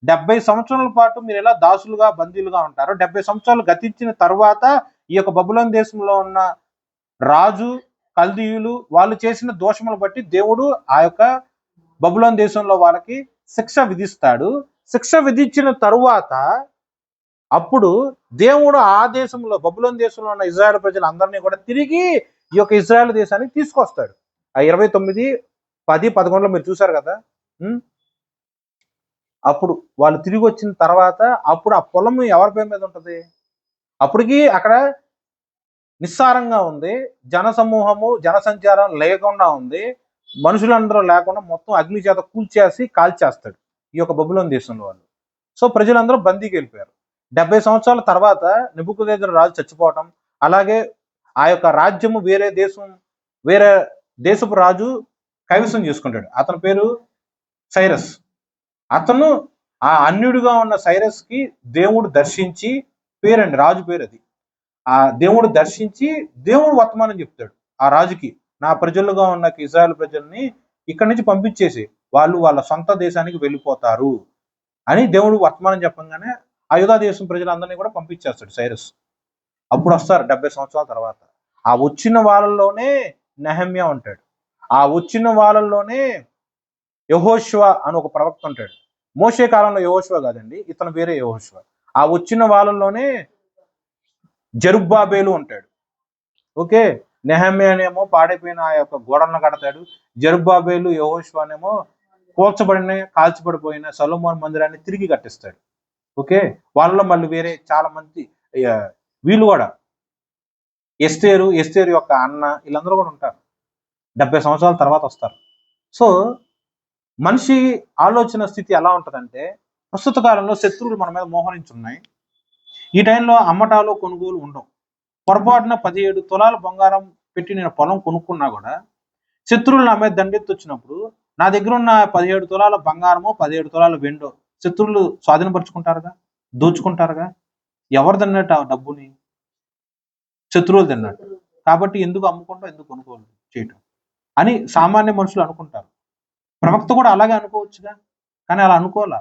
70 సంవత్సరాల పాటు మీరు ఎలా దాసులుగా, బందీలుగా ఉంటారు. 70 సంవత్సరాలు గతించిన తర్వాత ఈ యొక్క బబులోను దేశంలో ఉన్న రాజు, కల్దీయులు వాళ్ళు చేసిన దోషములు బట్టి దేవుడు ఆ యొక్క బబులోను దేశంలో వాళ్ళకి శిక్ష విధిస్తాడు. శిక్ష విధించిన తరువాత అప్పుడు దేవుడు ఆ దేశంలో, బబులోను దేశంలో ఉన్న ఇజ్రాయెల్ ప్రజలందరినీ కూడా తిరిగి ఈ యొక్క ఇజ్రాయెల్ దేశానికి తీసుకొస్తాడు. ఆ 29:10-11 మీరు చూసారు కదా. అప్పుడు వాళ్ళు తిరిగి వచ్చిన తర్వాత అప్పుడు ఆ పొలం ఎవరి పేరు మీద ఉంటుంది? అప్పటికి అక్కడ నిస్సారంగా ఉంది, జనసమూహము, జనసంచారం లేకుండా ఉంది, మనుషులందరూ లేకుండా మొత్తం అగ్ని చేత కూల్చేసి కాల్చేస్తాడు ఈ యొక్క బబులోను దేశంలో వాళ్ళు. సో ప్రజలందరూ బందీకి వెళ్ళిపోయారు. 70 సంవత్సరాల తర్వాత నెబుకద్నెజర్ రాజు చచ్చిపోవటం, అలాగే ఆ యొక్క రాజ్యము వేరే దేశపు రాజు కైవసం చేసుకుంటాడు. అతని పేరు సైరస్. అతను ఆ అన్యుడిగా ఉన్న సైరస్ కి దేవుడు దర్శించి, పేరండి రాజు పేరు అది, ఆ దేవుడు దర్శించి దేవుడు వర్తమానం చెప్తాడు ఆ రాజుకి, నా ప్రజలుగా ఉన్న ఇజ్రాయెల్ ప్రజల్ని ఇక్కడి నుంచి పంపించేసి వాళ్ళు వాళ్ళ సొంత దేశానికి వెళ్ళిపోతారు అని దేవుడు వర్తమానం చెప్పంగానే ఆ యూదా దేశం ప్రజలందరినీ కూడా పంపించేస్తాడు సైరస్. అప్పుడు వస్తారు 70 సంవత్సరాల తర్వాత. ఆ వచ్చిన వాళ్ళలోనే నెహమ్యా ఉంటాడు. ఆ వచ్చిన వాళ్ళలోనే యెహోషువ అని ఒక ప్రవక్త ఉంటాడు. మోషే కాలంలో యెహోషువ కాదండి, ఇతను వేరే యెహోషువ. ఆ వచ్చిన వాళ్ళలోనే జెరుబ్బాబేలు ఉంటాడు. ఓకే, నెహమ్యానేమో పాడైపోయిన ఆ యొక్క గోడలను కడతాడు. జెరుబ్బాబేలు యెహోషువనేమో కూల్చబడిన కాల్చిపడిపోయిన సొలొమోను మందిరాన్ని తిరిగి కట్టిస్తాడు. ఓకే, వాళ్ళలో మళ్ళీ వేరే చాలా మంది వీళ్ళు కూడా ఎస్తేరు యొక్క అన్న వీళ్ళందరూ కూడా ఉంటారు. 70 సంవత్సరాల తర్వాత వస్తారు. సో మనిషి ఆలోచన స్థితి ఎలా ఉంటుందంటే, ప్రస్తుత కాలంలో శత్రువులు మన మీద మోహరించున్నాయి. ఈ టైంలో అమ్మటాలు కొనుగోలు ఉండవు. పొరపాటున 17 తులాల బంగారం పెట్టి నేను పొలం కొనుక్కున్నా కూడా శత్రువులు నా మీద దండెత్తి వచ్చినప్పుడు నా దగ్గర ఉన్న 17 తులాల బంగారమో 17 తులాల వెండో శత్రువులు స్వాధీనపరుచుకుంటారుగా, దోచుకుంటారుగా. ఎవరు తిన్నట్టు ఆ డబ్బుని? శత్రువులు తిన్నట్టు. కాబట్టి ఎందుకు అమ్ముకుంటాం, ఎందుకు కొనుగోలు చేయటం అని సామాన్య మనుషులు అనుకుంటారు. ప్రవక్త కూడా అలాగే అనుకోవచ్చుగా, కానీ అలా అనుకోవాలా.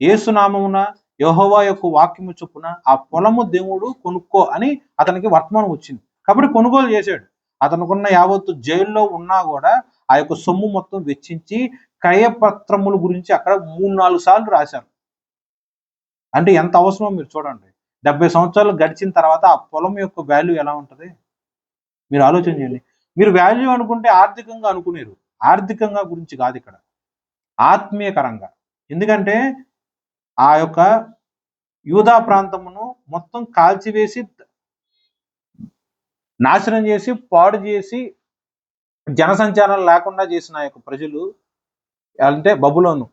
యేసు నామమున యెహోవా యొక్క వాక్యము చొప్పున ఆ పొలము దేవుడు కొనుక్కో అని అతనికి వర్తమానం వచ్చింది. కాబట్టి కొనుగోలు చేశాడు. అతనుకున్న యావత్తు జైల్లో ఉన్నా కూడా ఆ యొక్క సొమ్ము మొత్తం వెచ్చించి క్రయపత్రముల గురించి అక్కడ 3-4 సార్లు రాశారు. అంటే ఎంత అవసరమో మీరు చూడండి. 70 సంవత్సరాలు గడిచిన తర్వాత ఆ పొలం యొక్క వాల్యూ ఎలా ఉంటుంది మీరు ఆలోచన చేయండి. మీరు వాల్యూ అనుకుంటే ఆర్థికంగా అనుకునేరు, ఆర్థికంగా గురించి కాదు ఇక్కడ, ఆత్మీయకరంగా. ఎందుకంటే ఆ యొక్క యూదా ప్రాంతమును మొత్తం కాల్చివేసి నాశనం చేసి పాడు చేసి జనసంచారం లేకుండా చేసిన ఆ యొక్క ప్రజలు అంటే బబులోను,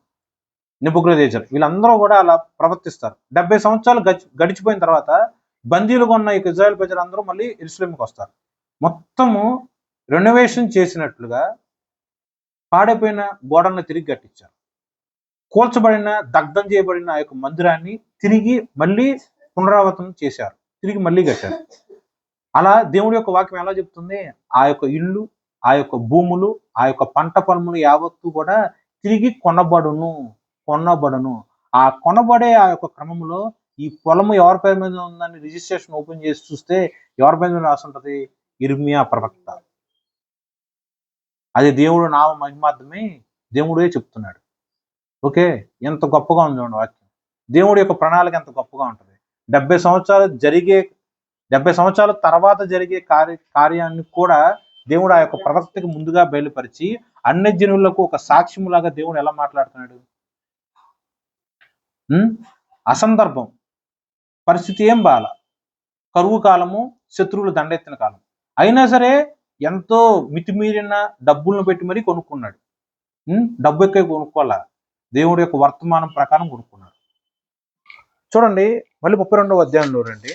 నెబుకద్నెజర్ వీళ్ళందరూ కూడా అలా ప్రవర్తిస్తారు. 70 సంవత్సరాలు గడిచిపోయిన తర్వాత బందీలుగా ఉన్న ఈ ఇజ్రాయెల్ ప్రజలందరూ మళ్ళీ యెరూషలేముకి వస్తారు. మొత్తము రెనోవేషన్ చేసినట్లుగా పాడైపోయిన గోడలను తిరిగి కట్టించారు. కూల్చబడిన దగ్ధం చేయబడిన ఆ యొక్క మందిరాన్ని తిరిగి మళ్ళీ పునరావృతం చేశారు, తిరిగి మళ్ళీ కట్టారు. అలా దేవుడి యొక్క వాక్యం ఎలా చెప్తుంది? ఆ యొక్క ఇల్లు, ఆ యొక్క భూములు, ఆ యొక్క పంట పొలములు యావత్తు కూడా తిరిగి కొనబడును. ఆ కొనబడే ఆ యొక్క క్రమంలో ఈ పొలము ఎవరి పేరు మీద ఉందని రిజిస్ట్రేషన్ ఓపెన్ చేసి చూస్తే ఎవరి పేరు మీద రాసి ఉంటుంది? ఇర్మియా ప్రవక్త. అది దేవుడు నామ మహిమార్థమే దేవుడే చెప్తున్నాడు. ఓకే, ఎంత గొప్పగా ఉంది వాక్యం. దేవుడి యొక్క ప్రణాళిక ఎంత గొప్పగా ఉంటుంది. 70 సంవత్సరాల తర్వాత జరిగే కార్యాన్ని కూడా దేవుడు ఆ యొక్క ప్రవక్తకి ముందుగా బయలుపరిచి అన్ని జనులకు ఒక సాక్ష్యములాగా దేవుడు ఎలా మాట్లాడుతున్నాడు. అసందర్భం పరిస్థితి ఏం బాల, కరువు కాలము, శత్రువులు దండెత్తిన కాలం అయినా సరే ఎంతో మితిమీరిన డబ్బులను పెట్టి మరీ కొనుక్కున్నాడు. డబ్బు ఎక్కువ కొనుక్కోవాలా, దేవుడి యొక్క వర్తమానం ప్రకారం కొనుక్కున్నాడు. చూడండి మళ్ళీ 32వ అధ్యాయంలో రండి.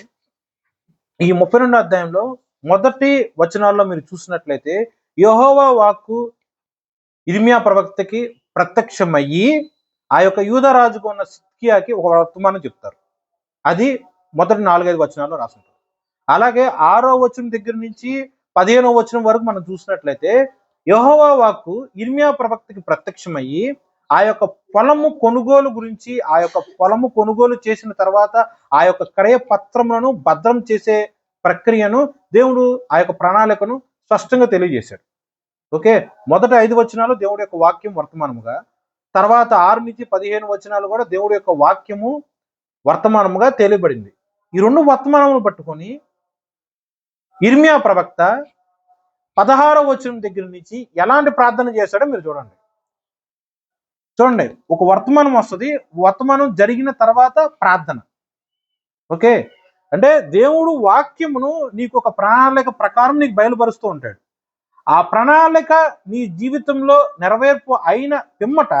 ఈ 32వ అధ్యాయంలో మొదటి వచనాల్లో మీరు చూసినట్లయితే యెహోవా వాక్కు ఇర్మియా ప్రవక్తకి ప్రత్యక్షమయ్యి ఆ యొక్క యూదారాజుకు ఉన్న సిద్కియాకి ఒక వర్తమానం చెప్తారు. అది మొదటి 4-5 వచనాల్లో రాసుంటారు. అలాగే 6వ వచనం దగ్గర నుంచి 15వ వచనం వరకు మనం చూసినట్లయితే యెహోవా వాక్కు ఇర్మియా ప్రవక్తకి ప్రత్యక్షమయ్యి ఆ యొక్క పొలము కొనుగోలు గురించి, ఆ యొక్క పొలము కొనుగోలు చేసిన తర్వాత ఆ యొక్క క్రయ పత్రములను భద్రం చేసే ప్రక్రియను దేవుడు ఆ యొక్క ప్రణాళికను స్పష్టంగా తెలియజేశాడు. ఓకే, మొదటి 5 వచనాలు దేవుడి యొక్క వాక్యం వర్తమానముగా, తర్వాత 6 నుంచి 15 వచనాలు కూడా దేవుడి యొక్క వాక్యము వర్తమానముగా తెలియబడింది. ఈ 2 వర్తమానములు పట్టుకొని ఇర్మియా ప్రవక్త 16వ వచనం దగ్గర నుంచి ఎలాంటి ప్రార్థన చేశాడో మీరు చూడండి. ఒక వర్తమానం వస్తుంది, వర్తమానం జరిగిన తర్వాత ప్రార్థన. ఓకే, అంటే దేవుడు వాక్యమును నీకు ఒక ప్రణాళిక ప్రకారం నీకు బయలుపరుస్తూ ఉంటాడు. ఆ ప్రణాళిక నీ జీవితంలో నెరవేర్పు అయిన పిమ్మట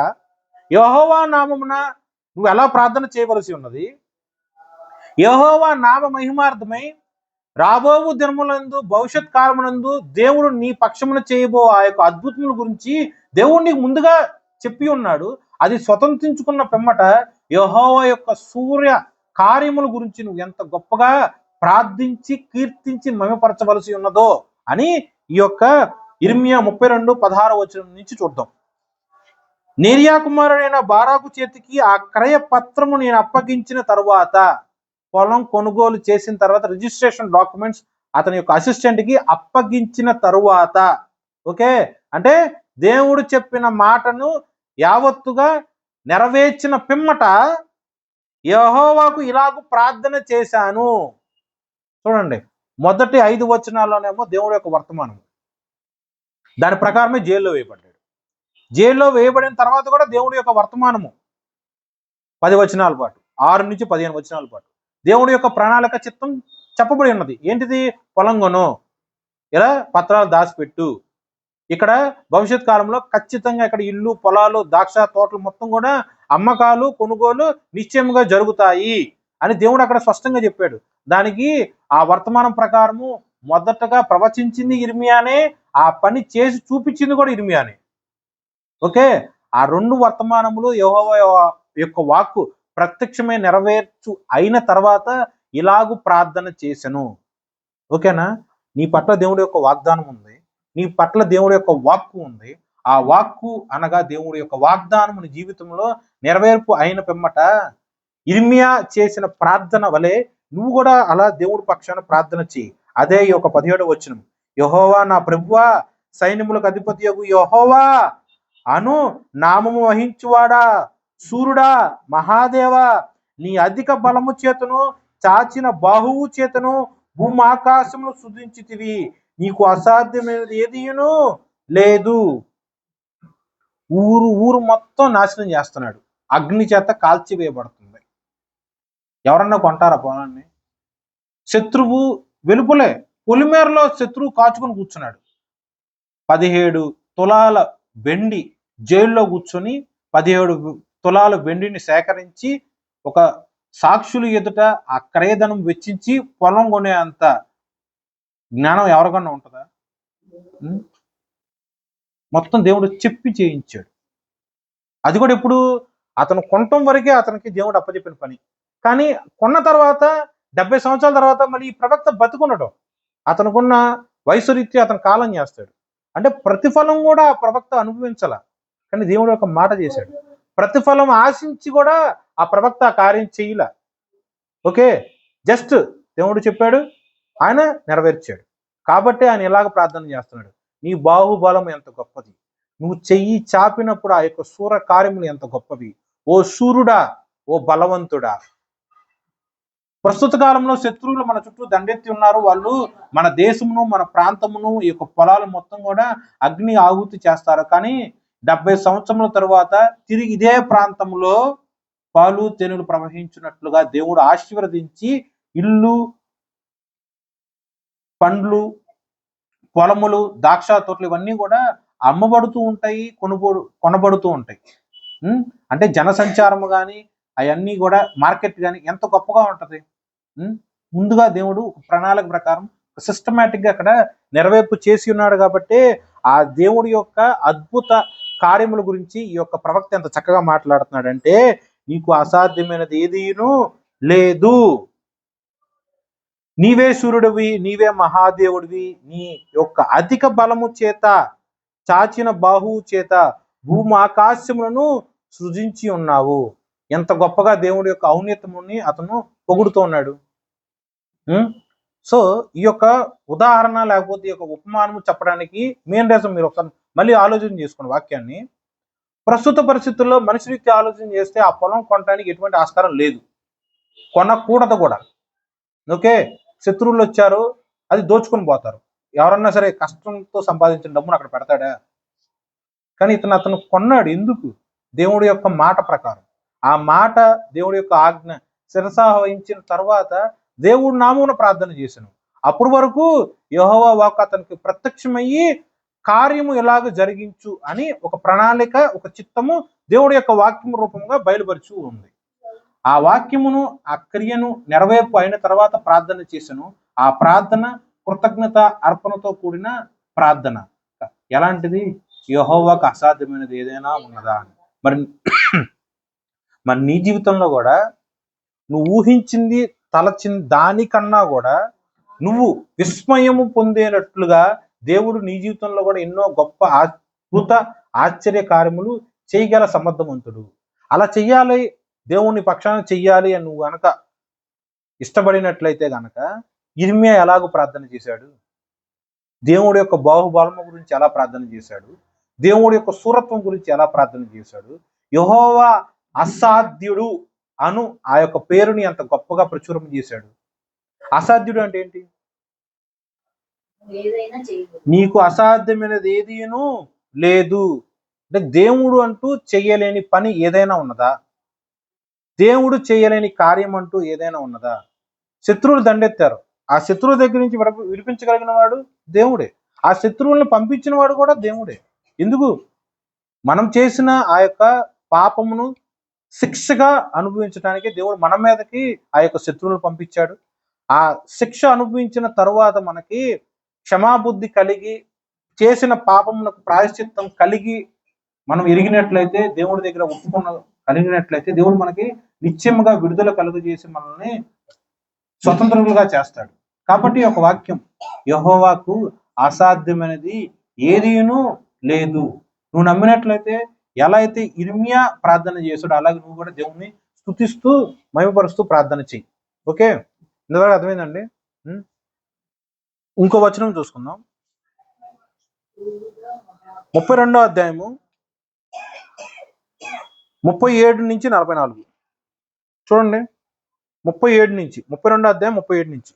యెహోవా నామమున నువ్వు ఎలా ప్రార్థన చేయవలసి ఉన్నది, యెహోవా నామ మహిమార్థమై రాబోవు దినములందు భవిష్యత్ కాలమునందు దేవుడు నీ పక్షమున చేయబో ఆ యొక్క అద్భుతముల గురించి దేవుడు నీకు ముందుగా చెప్పి ఉన్నాడు. అది స్వతంత్రించుకున్న పిమ్మట యెహోవా యొక్క సూర్య కార్యముల గురించి నువ్వు ఎంత గొప్పగా ప్రార్థించి కీర్తించి మహిమపరచవలసి ఉన్నదో అని ఈ యొక్క ఇర్మియా 32:16 నుంచి చూద్దాం. నేరియా కుమారుడైన బారాకు చేతికి ఆ క్రయ పత్రము నేను అప్పగించిన తరువాత, పొలం కొనుగోలు చేసిన తర్వాత రిజిస్ట్రేషన్ డాక్యుమెంట్స్ అతని యొక్క అసిస్టెంట్కి అప్పగించిన తరువాత, ఓకే, అంటే దేవుడు చెప్పిన మాటను యావత్తుగా నెరవేర్చిన పిమ్మట యెహోవాకు ఇలాగూ ప్రార్థన చేశాను. చూడండి, మొదటి 5 వచనాల్లోనేమో దేవుడి యొక్క వర్తమానం, దాని ప్రకారమే జైల్లో వేయబడ్డాడు. జైల్లో వేయబడిన తర్వాత కూడా దేవుడి యొక్క వర్తమానము 10 వచనాల పాటు, 6 నుంచి 15 వచనాల పాటు దేవుడి యొక్క ప్రణాళిక చిత్తం చెప్పబడి ఉన్నది. ఏంటిది? పొలం కొను, ఇలా పత్రాలు దాచిపెట్టు, ఇక్కడ భవిష్యత్ కాలంలో ఖచ్చితంగా ఇక్కడ ఇల్లు, పొలాలు, ద్రాక్ష తోటలు మొత్తం కూడా అమ్మకాలు, కొనుగోలు నిశ్చయముగా జరుగుతాయి అని దేవుడు అక్కడ స్పష్టంగా చెప్పాడు. దానికి ఆ వర్తమానం ప్రకారము మొదటగా ప్రవచించింది ఇర్మియానే, ఆ పని చేసి చూపించింది కూడా ఇర్మియానే. ఓకే, ఆ 2 వర్తమానములు యెహోవా యొక్క వాక్కు ప్రత్యక్షమై నెరవేర్చు అయిన తర్వాత ఇలాగూ ప్రార్థన చేసెను. ఓకేనా? నీ పట్ల దేవుడి యొక్క వాగ్దానం ఉంది, నీ పట్ల దేవుడి యొక్క వాక్కు ఉంది. ఆ వాక్కు అనగా దేవుడి యొక్క వాగ్దానం నీ జీవితంలో నెరవేర్పు అయిన పిమ్మట ఇర్మియా చేసిన ప్రార్థన వలె నువ్వు కూడా అలా దేవుడి పక్షాన ప్రార్థన చేయి. అదే ఈ యొక్క 17వ వచనం, యెహోవా నా ప్రభువా, సైన్యములకు అధిపతియగు యెహోవా అను నామము వహించువాడా, సూర్యుడా, మహాదేవా, నీ అధిక బలము చేతను చాచిన బాహువు చేతను భూమాకాశమును సృజించితివి, నీకు అసాధ్యమైనది ఏదియును లేదు. ఊరు మొత్తం నాశనం చేస్తున్నాడు, అగ్ని చేత కాల్చివేయబడుతుంది. ఎవరన్నా కొంటారా పొలాన్ని? శత్రువు వెలుపలే పొలిమేరలో శత్రువు కాచుకొని కూర్చున్నాడు. 17 తులాల వెండి జైల్లో కూర్చొని 17 తులాల వెండిని సేకరించి ఒక సాక్షులు ఎదుట ఆ క్రయధనం వెచ్చించి పొలం కొనే అంత జ్ఞానం ఎవరికన్నా ఉంటుందా? మొత్తం దేవుడు చెప్పి చేయించాడు. అది కూడా ఎప్పుడు? అతను కొనటం వరకే అతనికి దేవుడు అప్పచెప్పిన పని. కానీ కొన్న తర్వాత 70 సంవత్సరాల తర్వాత మళ్ళీ ఈ ప్రవక్త బతుకున్నాడు, అతనుకున్న వయసు రీత్యా అతను కాలం చేస్తాడు. అంటే ప్రతిఫలం కూడా ఆ ప్రవక్త అనుభవించాల, కానీ దేవుడు ఒక మాట చేశాడు. ప్రతిఫలం ఆశించి కూడా ఆ ప్రవక్త ఆ కార్యం చేయలే. ఓకే, జస్ట్ దేవుడు చెప్పాడు, ఆయన నెరవేర్చాడు. కాబట్టి ఆయన ఇలాగ ప్రార్థన చేస్తున్నాడు, నీ బాహుబలం ఎంత గొప్పది, నువ్వు చెయ్యి చాపినప్పుడు ఆ యొక్క శూర కార్యములు ఎంత గొప్పవి, ఓ సూర్యుడా, ఓ బలవంతుడా. ప్రస్తుత కాలంలో శత్రువులు మన చుట్టూ దండెత్తి ఉన్నారు. వాళ్ళు మన దేశమును, మన ప్రాంతమును, ఈ యొక్క పొలాలు మొత్తం కూడా అగ్ని ఆహుతి చేస్తారు. కానీ 70 సంవత్సరముల తరువాత తిరిగి ఇదే ప్రాంతంలో పాలు తేనెలు ప్రవహించినట్లుగా దేవుడు ఆశీర్వదించి ఇల్లు, పండ్లు, పొలములు, ద్రాక్ష తోటలు ఇవన్నీ కూడా అమ్మబడుతూ ఉంటాయి, కొనబడుతూ ఉంటాయి. అంటే జనసంచారము కానీ అవన్నీ కూడా మార్కెట్ కానీ ఎంత గొప్పగా ఉంటది. ముందుగా దేవుడు ప్రణాళిక ప్రకారం సిస్టమేటిక్గా అక్కడ నెరవేర్పు చేసి ఉన్నాడు. కాబట్టి ఆ దేవుడి యొక్క అద్భుత కార్యముల గురించి ఈ యొక్క ప్రవక్త ఎంత చక్కగా మాట్లాడుతున్నాడంటే, నీకు అసాధ్యమైనది ఏదీను లేదు, నీవే సూర్యుడివి, నీవే మహాదేవుడివి, నీ యొక్క అధిక బలము చేత చాచిన బాహువు చేత భూమి ఆకాశములను సృజించి ఉన్నావు. ఎంత గొప్పగా దేవుడి యొక్క ఔన్నత్యముని అతను పొగుడుతూ ఉన్నాడు. సో ఈ యొక్క ఉదాహరణ లేకపోతే ఈ యొక్క ఉపమానము చెప్పడానికి మెయిన్ రీజన్ మీరు ఒకసారి మళ్ళీ ఆలోచన చేసుకున్న వాక్యాన్ని, ప్రస్తుత పరిస్థితుల్లో మనిషి రీత్యా ఆలోచన చేస్తే ఆ పొలం కొనడానికి ఎటువంటి ఆస్కారం లేదు, కొనకూడదు కూడా. ఓకే, శత్రువులు వచ్చారు, అది దోచుకొని పోతారు. ఎవరన్నా సరే కష్టంతో సంపాదించిన డబ్బును అక్కడ పెడతాడా? కానీ అతను కొన్నాడు. ఎందుకు? దేవుడి యొక్క మాట ప్రకారం. ఆ మాట దేవుడి యొక్క ఆజ్ఞ శిరసా వహించిన తర్వాత దేవుడి నామమున ప్రార్థన చేశాను. అప్పటి వరకు యెహోవా వాక్కు అతనికి ప్రత్యక్షమయ్యి కార్యము ఎలాగ జరిగించు అని ఒక ప్రణాళిక, ఒక చిత్తము దేవుడి యొక్క వాక్యము రూపంగా బయలుపరుచు ఉంది. ఆ వాక్యమును, ఆ క్రియను నెరవేర్పు అయిన తర్వాత ప్రార్థన చేశాను. ఆ ప్రార్థన కృతజ్ఞత అర్పణతో కూడిన ప్రార్థన. ఎలాంటిది? యెహోవాకు అసాధ్యమైనది ఏదైనా ఉన్నదా అని. మరి నీ జీవితంలో కూడా నువ్వు ఊహించింది తలచిన దానికన్నా కూడా నువ్వు విస్మయము పొందేటట్లుగా దేవుడు నీ జీవితంలో కూడా ఎన్నో గొప్ప అద్భుత ఆశ్చర్య కార్యములు చేయగల సమర్థవంతుడు. అలా చెయ్యాలి, దేవుని పక్షాన చెయ్యాలి అని నువ్వు గనక ఇష్టపడినట్లయితే గనక ఇర్మియా ఎలాగో ప్రార్థన చేశాడు, దేవుడి యొక్క బాహుబలము గురించి ఎలా ప్రార్థన చేశాడు, దేవుడి యొక్క సూరత్వం గురించి ఎలా ప్రార్థన చేశాడు, యెహోవా అసాధ్యుడు అను ఆ యొక్క పేరుని అంత గొప్పగా ప్రచురం చేశాడు. అసాధ్యుడు అంటే ఏంటి? నీకు అసాధ్యమైనది ఏదీను లేదు. అంటే దేవుడు అంటూ చెయ్యలేని పని ఏదైనా ఉన్నదా? దేవుడు చేయలేని కార్యం అంటూ ఏదైనా ఉన్నదా? శత్రువులు దండెత్తారు, ఆ శత్రువు దగ్గర నుంచి విడిపించగలిగిన వాడు దేవుడే. ఆ శత్రువుల్ని పంపించిన వాడు కూడా దేవుడే. ఎందుకు? మనం చేసిన ఆ యొక్క పాపమును శిక్షగా అనుభవించడానికి దేవుడు మన మీదకి ఆ యొక్క శత్రువులను పంపించాడు. ఆ శిక్ష అనుభవించిన తరువాత మనకి క్షమాబుద్ధి కలిగి చేసిన పాపమునకు ప్రాయశ్చిత్తం కలిగి మనం ఎరిగినట్లయితే, దేవుడి దగ్గర ఒప్పుకున్న కలిగినట్లయితే దేవుడు మనకి నిత్యముగా విడుదల కలుగజేసి మనల్ని స్వతంత్రులుగా చేస్తాడు. కాబట్టి ఒక వాక్యం, యెహోవాకు అసాధ్యమైనది ఏదీను లేదు. నువ్వు నమ్మినట్లయితే ఎలా అయితే ఇర్మియా ప్రార్థన చేశాడో అలాగే నువ్వు కూడా దేవుణ్ణి స్తుతిస్తూ మహిమపరుస్తూ ప్రార్థన చెయ్యి. ఓకే, ఇంతవరకు అర్థమైందండి. ఇంకో వచనం చూసుకుందాం. 32వ అధ్యాయము 37 నుంచి 44 చూడండి. 37 నుంచి 32వ అధ్యాయం 37 నుంచి.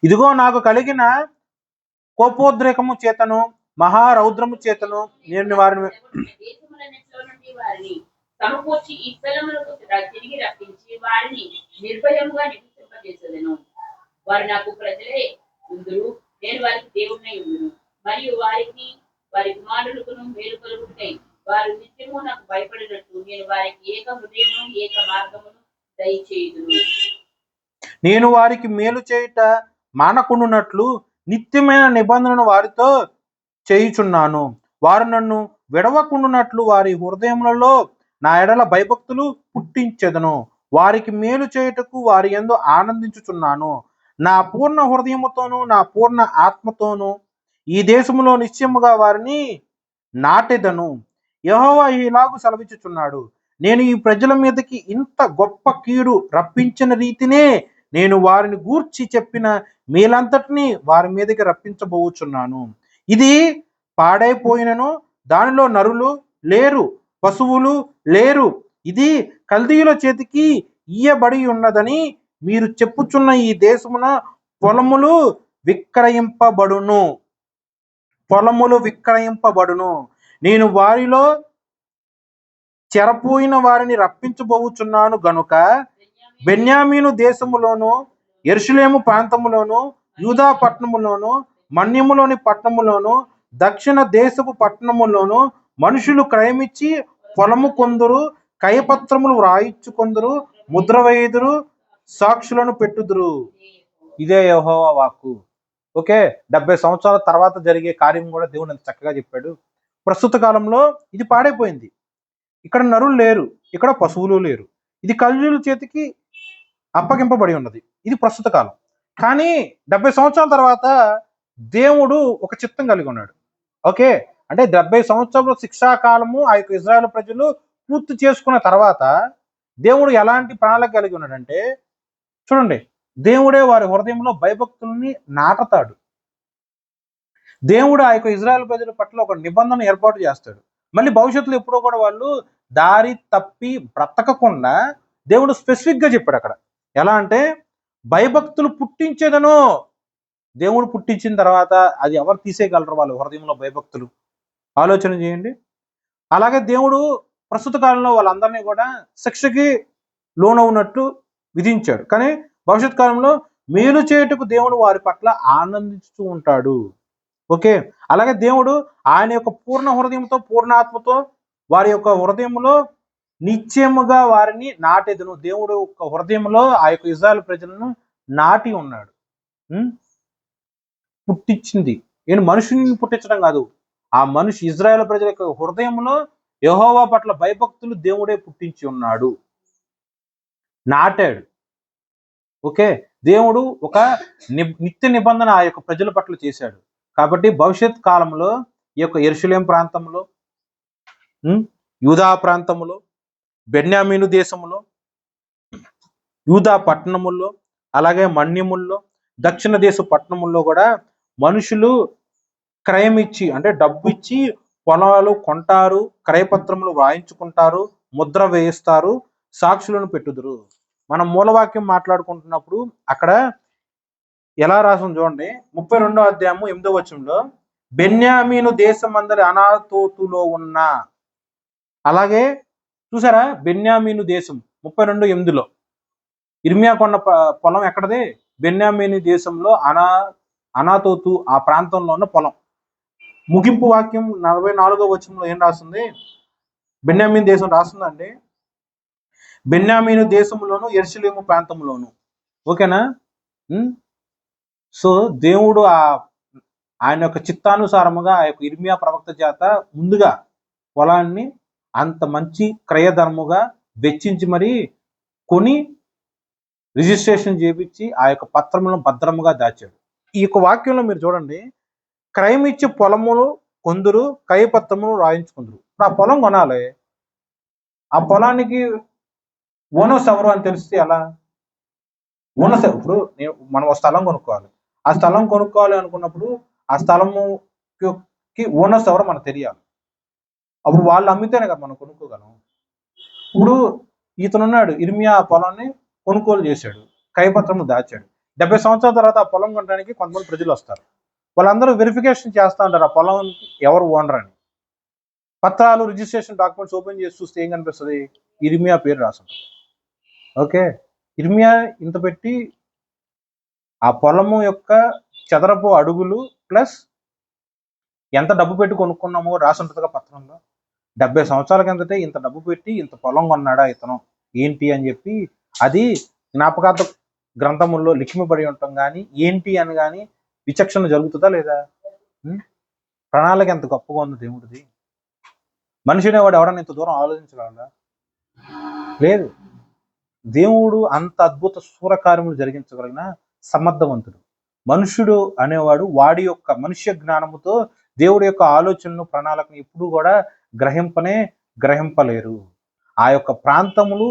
ఇదిగో నాకు కలిగిన కోపోద్రేకము చేతను మహారౌద్రము చేతను నేను వారిని సమకూర్చి ఈ స్థలములకు తిరిగి రప్పించి వారిని నిర్భయముగా నివసింపజేసేదను. వారు నాకు ప్రజలే ఉందురు, నేను వారికి దేవుణ్ణి ఉందును, మరియు వారికి వారి కుమారులకును మేలు కలుగుతాయి. వారు నిత్యము నాకు భయపడినట్టు నేను వారికి ఏక హృదయము ఏక మార్గమును దయచేయుదును. నేను వారికి మేలు చేయుట మానకుండునట్లు నిత్యమైన నిబంధనను వారితో చేయుచున్నాను. వారు నన్ను విడవకుండునట్లు వారి హృదయములలో నా ఎడల భయభక్తులు పుట్టించెదను. వారికి మేలు చేయుటకు వారి యందు ఆనందించుచున్నాను. నా పూర్ణ హృదయముతోను నా పూర్ణ ఆత్మతోను ఈ దేశములో నిశ్చయముగా వారిని నాటెదను. యెహోవా ఇలాగు సెలవిచ్చుచున్నాడు, నేను ఈ ప్రజల మీదకి ఇంత గొప్ప కీడు రప్పించిన రీతినే నేను వారిని గూర్చి చెప్పిన మేలంతటిని వారి మీదకి రప్పించబోచున్నాను. ఇది పాడైపోయినను దానిలో నరులు లేరు, పశువులు లేరు. ఇది కల్దీయుల చేతికి ఇయ్యబడి ఉన్నదని మీరు చెప్పుచున్న ఈ దేశమున పొలములు విక్రయింపబడును. పొలములు విక్రయింపబడును. నేను వారిలో చెరపోయిన వారిని రప్పించబోచున్నాను గనుక బెన్యామీను దేశములోను యెరూషలేము ప్రాంతములోను యూదా పట్టణములోను మన్యములోని పట్టణములోను దక్షిణ దేశపు పట్టణములోను మనుషులు క్రయమిచ్చి పొలము కొందరు, కయపత్రములు వ్రాయించుకొందరు, ముద్ర వేయుదురు, సాక్షులను పెట్టుదురు. ఇదే యెహోవా వాక్కు. ఓకే, 70 సంవత్సరాల తర్వాత జరిగే కార్యం కూడా దేవుడు ఎంత చక్కగా చెప్పాడు. ప్రస్తుత కాలంలో ఇది పాడైపోయింది, ఇక్కడ నరులు లేరు, ఇక్కడ పశువులు లేరు. ఇది కల్దీయుల చేతికి అప్పగింపబడి ఉన్నది. ఇది ప్రస్తుత కాలం. కానీ 70 సంవత్సరాల తర్వాత దేవుడు ఒక చిత్తం కలిగి ఉన్నాడు. ఓకే, అంటే 70 సంవత్సరాల శిక్షాకాలము ఆ యొక్క ఇజ్రాయేల్ ప్రజలు పూర్తి చేసుకున్న తర్వాత దేవుడు ఎలాంటి ప్రణాళిక కలిగి ఉన్నాడంటే, చూడండి, దేవుడే వారి హృదయంలో భయభక్తుల్ని నాటుతాడు. దేవుడు ఆ యొక్క ఇజ్రాయేల్ ప్రజల పట్ల ఒక నిబంధన ఏర్పాటు చేస్తాడు. మళ్ళీ భవిష్యత్తులో ఎప్పుడో కూడా వాళ్ళు దారి తప్పి బ్రతకకుండా దేవుడు స్పెసిఫిక్ గా చెప్పాడు అక్కడ. ఎలా అంటే భయభక్తులు పుట్టించేదను. దేవుడు పుట్టించిన తర్వాత అది ఎవరు తీసేయగలరు వాళ్ళ హృదయంలో భయభక్తులు? ఆలోచన చేయండి. అలాగే దేవుడు ప్రస్తుత కాలంలో వాళ్ళందరినీ కూడా శిక్షకి లోనవునట్టు విధించాడు. కానీ భవిష్యత్ కాలంలో మేలు చేయుటకు దేవుడు వారి పట్ల ఆనందిస్తూ ఉంటాడు. ఓకే, అలాగే దేవుడు ఆయన యొక్క పూర్ణ హృదయంతో పూర్ణ ఆత్మతో వారి యొక్క హృదయంలో నిత్యముగా వారిని నాటెదను. దేవుడు యొక్క హృదయంలో ఆ యొక్క ఇజ్రాయేల్ ప్రజలను నాటి ఉన్నాడు. పుట్టించింది. నేను మనుషుని పుట్టించడం కాదు, ఆ మనిషి ఇజ్రాయేల్ ప్రజల యొక్క హృదయంలో యెహోవా పట్ల భయభక్తులు దేవుడే పుట్టించి ఉన్నాడు, నాటాడు. ఓకే, దేవుడు ఒక నిత్య నిబంధన ఆ యొక్క ప్రజల పట్ల చేశాడు. కాబట్టి భవిష్యత్ కాలంలో ఈ యొక్క యెరూషలేం ప్రాంతంలో, యూదా ప్రాంతములో, బెన్యామీను దేశములో, యూదా పట్టణముల్లో, అలాగే మన్యముల్లో, దక్షిణ దేశ పట్టణముల్లో కూడా మనుషులు క్రయం ఇచ్చి, అంటే డబ్బు ఇచ్చి పొలాలు కొంటారు, క్రయపత్రములు వ్రాయించుకుంటారు, ముద్ర వేయిస్తారు, సాక్షులను పెట్టుదురు. మనం మూలవాక్యం మాట్లాడుకుంటున్నప్పుడు అక్కడ ఎలా రాసింది చూడండి. 32వ అధ్యాయము 8వ వచనంలో, బెన్యామీను దేశమందరి అనాతోతులో ఉన్న, అలాగే చూసారా, బెన్యామీను దేశం 32:8లో ఇర్మియా కొన్న పొలం ఎక్కడది? బెన్యామీను దేశంలో అనాతోతు ఆ ప్రాంతంలో ఉన్న పొలం. ముగింపు వాక్యం 44వ వచనంలో ఏం రాస్తుంది? బెన్యామీను దేశం రాస్తుందండి. బెన్యామీను దేశంలోను యెరూషలేము ప్రాంతంలోను. ఓకేనా? సో దేవుడు ఆయన యొక్క చిత్తానుసారముగా ఆ యొక్క ఇర్మియా ప్రవక్త చేత ముందుగా పొలాన్ని అంత మంచి క్రయధర్ముగా వెచ్చించి మరి కొని రిజిస్ట్రేషన్ చేపించి ఆ యొక్క పత్రములను భద్రముగా దాచాడు. ఈ యొక్క వాక్యంలో మీరు చూడండి, క్రయం ఇచ్చి పొలములు కొందరు, క్రయపత్రములు రాయించుకుందరు. ఇప్పుడు ఆ పొలం కొనాలి, ఆ పొలానికి ఓనర్స్ ఎవరు అని తెలిస్తే ఎలా? ఓనర్స్ ఇప్పుడు మనం ఒక స్థలం కొనుక్కోవాలి, ఆ స్థలం కొనుక్కోవాలి అనుకున్నప్పుడు ఆ స్థలముకి ఓనర్స్ ఎవరో మనకు తెలియాలి. అప్పుడు వాళ్ళు అమ్మితేనే కదా మనం కొనుక్కోగలం. ఇప్పుడు ఇతనున్నాడు, ఇర్మియా ఆ పొలాన్ని కొనుగోలు చేశాడు, క్రయపత్రము దాచాడు. 70 సంవత్సరాల తర్వాత ఆ పొలం కొనడానికి కొంతమంది ప్రజలు వస్తారు. వాళ్ళందరూ వెరిఫికేషన్ చేస్తూ ఉంటారు ఆ పొలం ఎవరు ఓనర్ అని. పత్రాలు, రిజిస్ట్రేషన్ డాక్యుమెంట్స్ ఓపెన్ చేసి చూస్తే ఏం కనిపిస్తుంది? ఇర్మియా పేరు రాసుంటుంది. ఓకే, ఇర్మియా ఇంత పెట్టి ఆ పొలము యొక్క చదరపు అడుగులు ప్లస్ ఎంత డబ్బు పెట్టి కొనుక్కున్నామో రాసి ఉంటుందిగా పత్రంలో. 70 సంవత్సరాల కిందటే ఇంత డబ్బు పెట్టి ఇంత పొలం కొన్నాడా ఇతను ఏంటి అని చెప్పి అది జ్ఞాపకార్థ గ్రంథముల్లో లిఖింపబడి ఉండటం కానీ ఏంటి అని కానీ విచక్షణ జరుగుతుందా లేదా? ప్రణాళిక ఎంత గొప్పగా ఉంది దేవుడిది. మనిషినే వాడు ఎవడన్నా ఇంత దూరం ఆలోచించగలరా? లేదు. దేవుడు అంత అద్భుత సూరకార్యములు జరిగించగలిగిన సమర్థవంతుడు. మనుషుడు అనేవాడు వాడి యొక్క మనుష్య జ్ఞానముతో దేవుడి యొక్క ఆలోచనలు, ప్రణాళికను ఎప్పుడూ కూడా గ్రహింపలేరు. ఆ యొక్క ప్రాంతములు,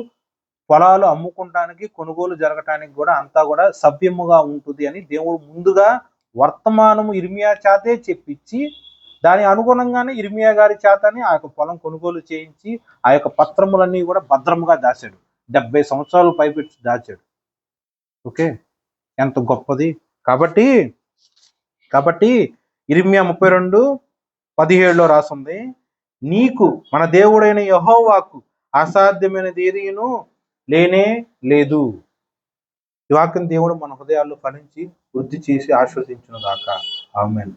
పొలాలు అమ్ముకుంటానికి, కొనుగోలు జరగటానికి కూడా అంతా కూడా సభ్యముగా ఉంటుంది అని దేవుడు ముందుగా వర్తమానము ఇర్మియా చేతే చెప్పించి, దాని అనుగుణంగానే ఇర్మియా గారి చేతని ఆ యొక్క పొలం కొనుగోలు చేయించి ఆ యొక్క పత్రములన్నీ కూడా భద్రముగా దాచాడు. 70 సంవత్సరాలు పైపెట్టి దాచాడు. ఓకే, ఎంత గొప్పది. కాబట్టి ఇర్మియా 32:17లో రాసింది, నీకు మన దేవుడైన యెహోవాకు అసాధ్యమైనది ఏదీను లేనే లేదు. ఈ వాక్యం దేవుడు మన హృదయాల్లో ఫలించి వృద్ధి చేసి ఆశీర్వదించును గాక. ఆమేన్.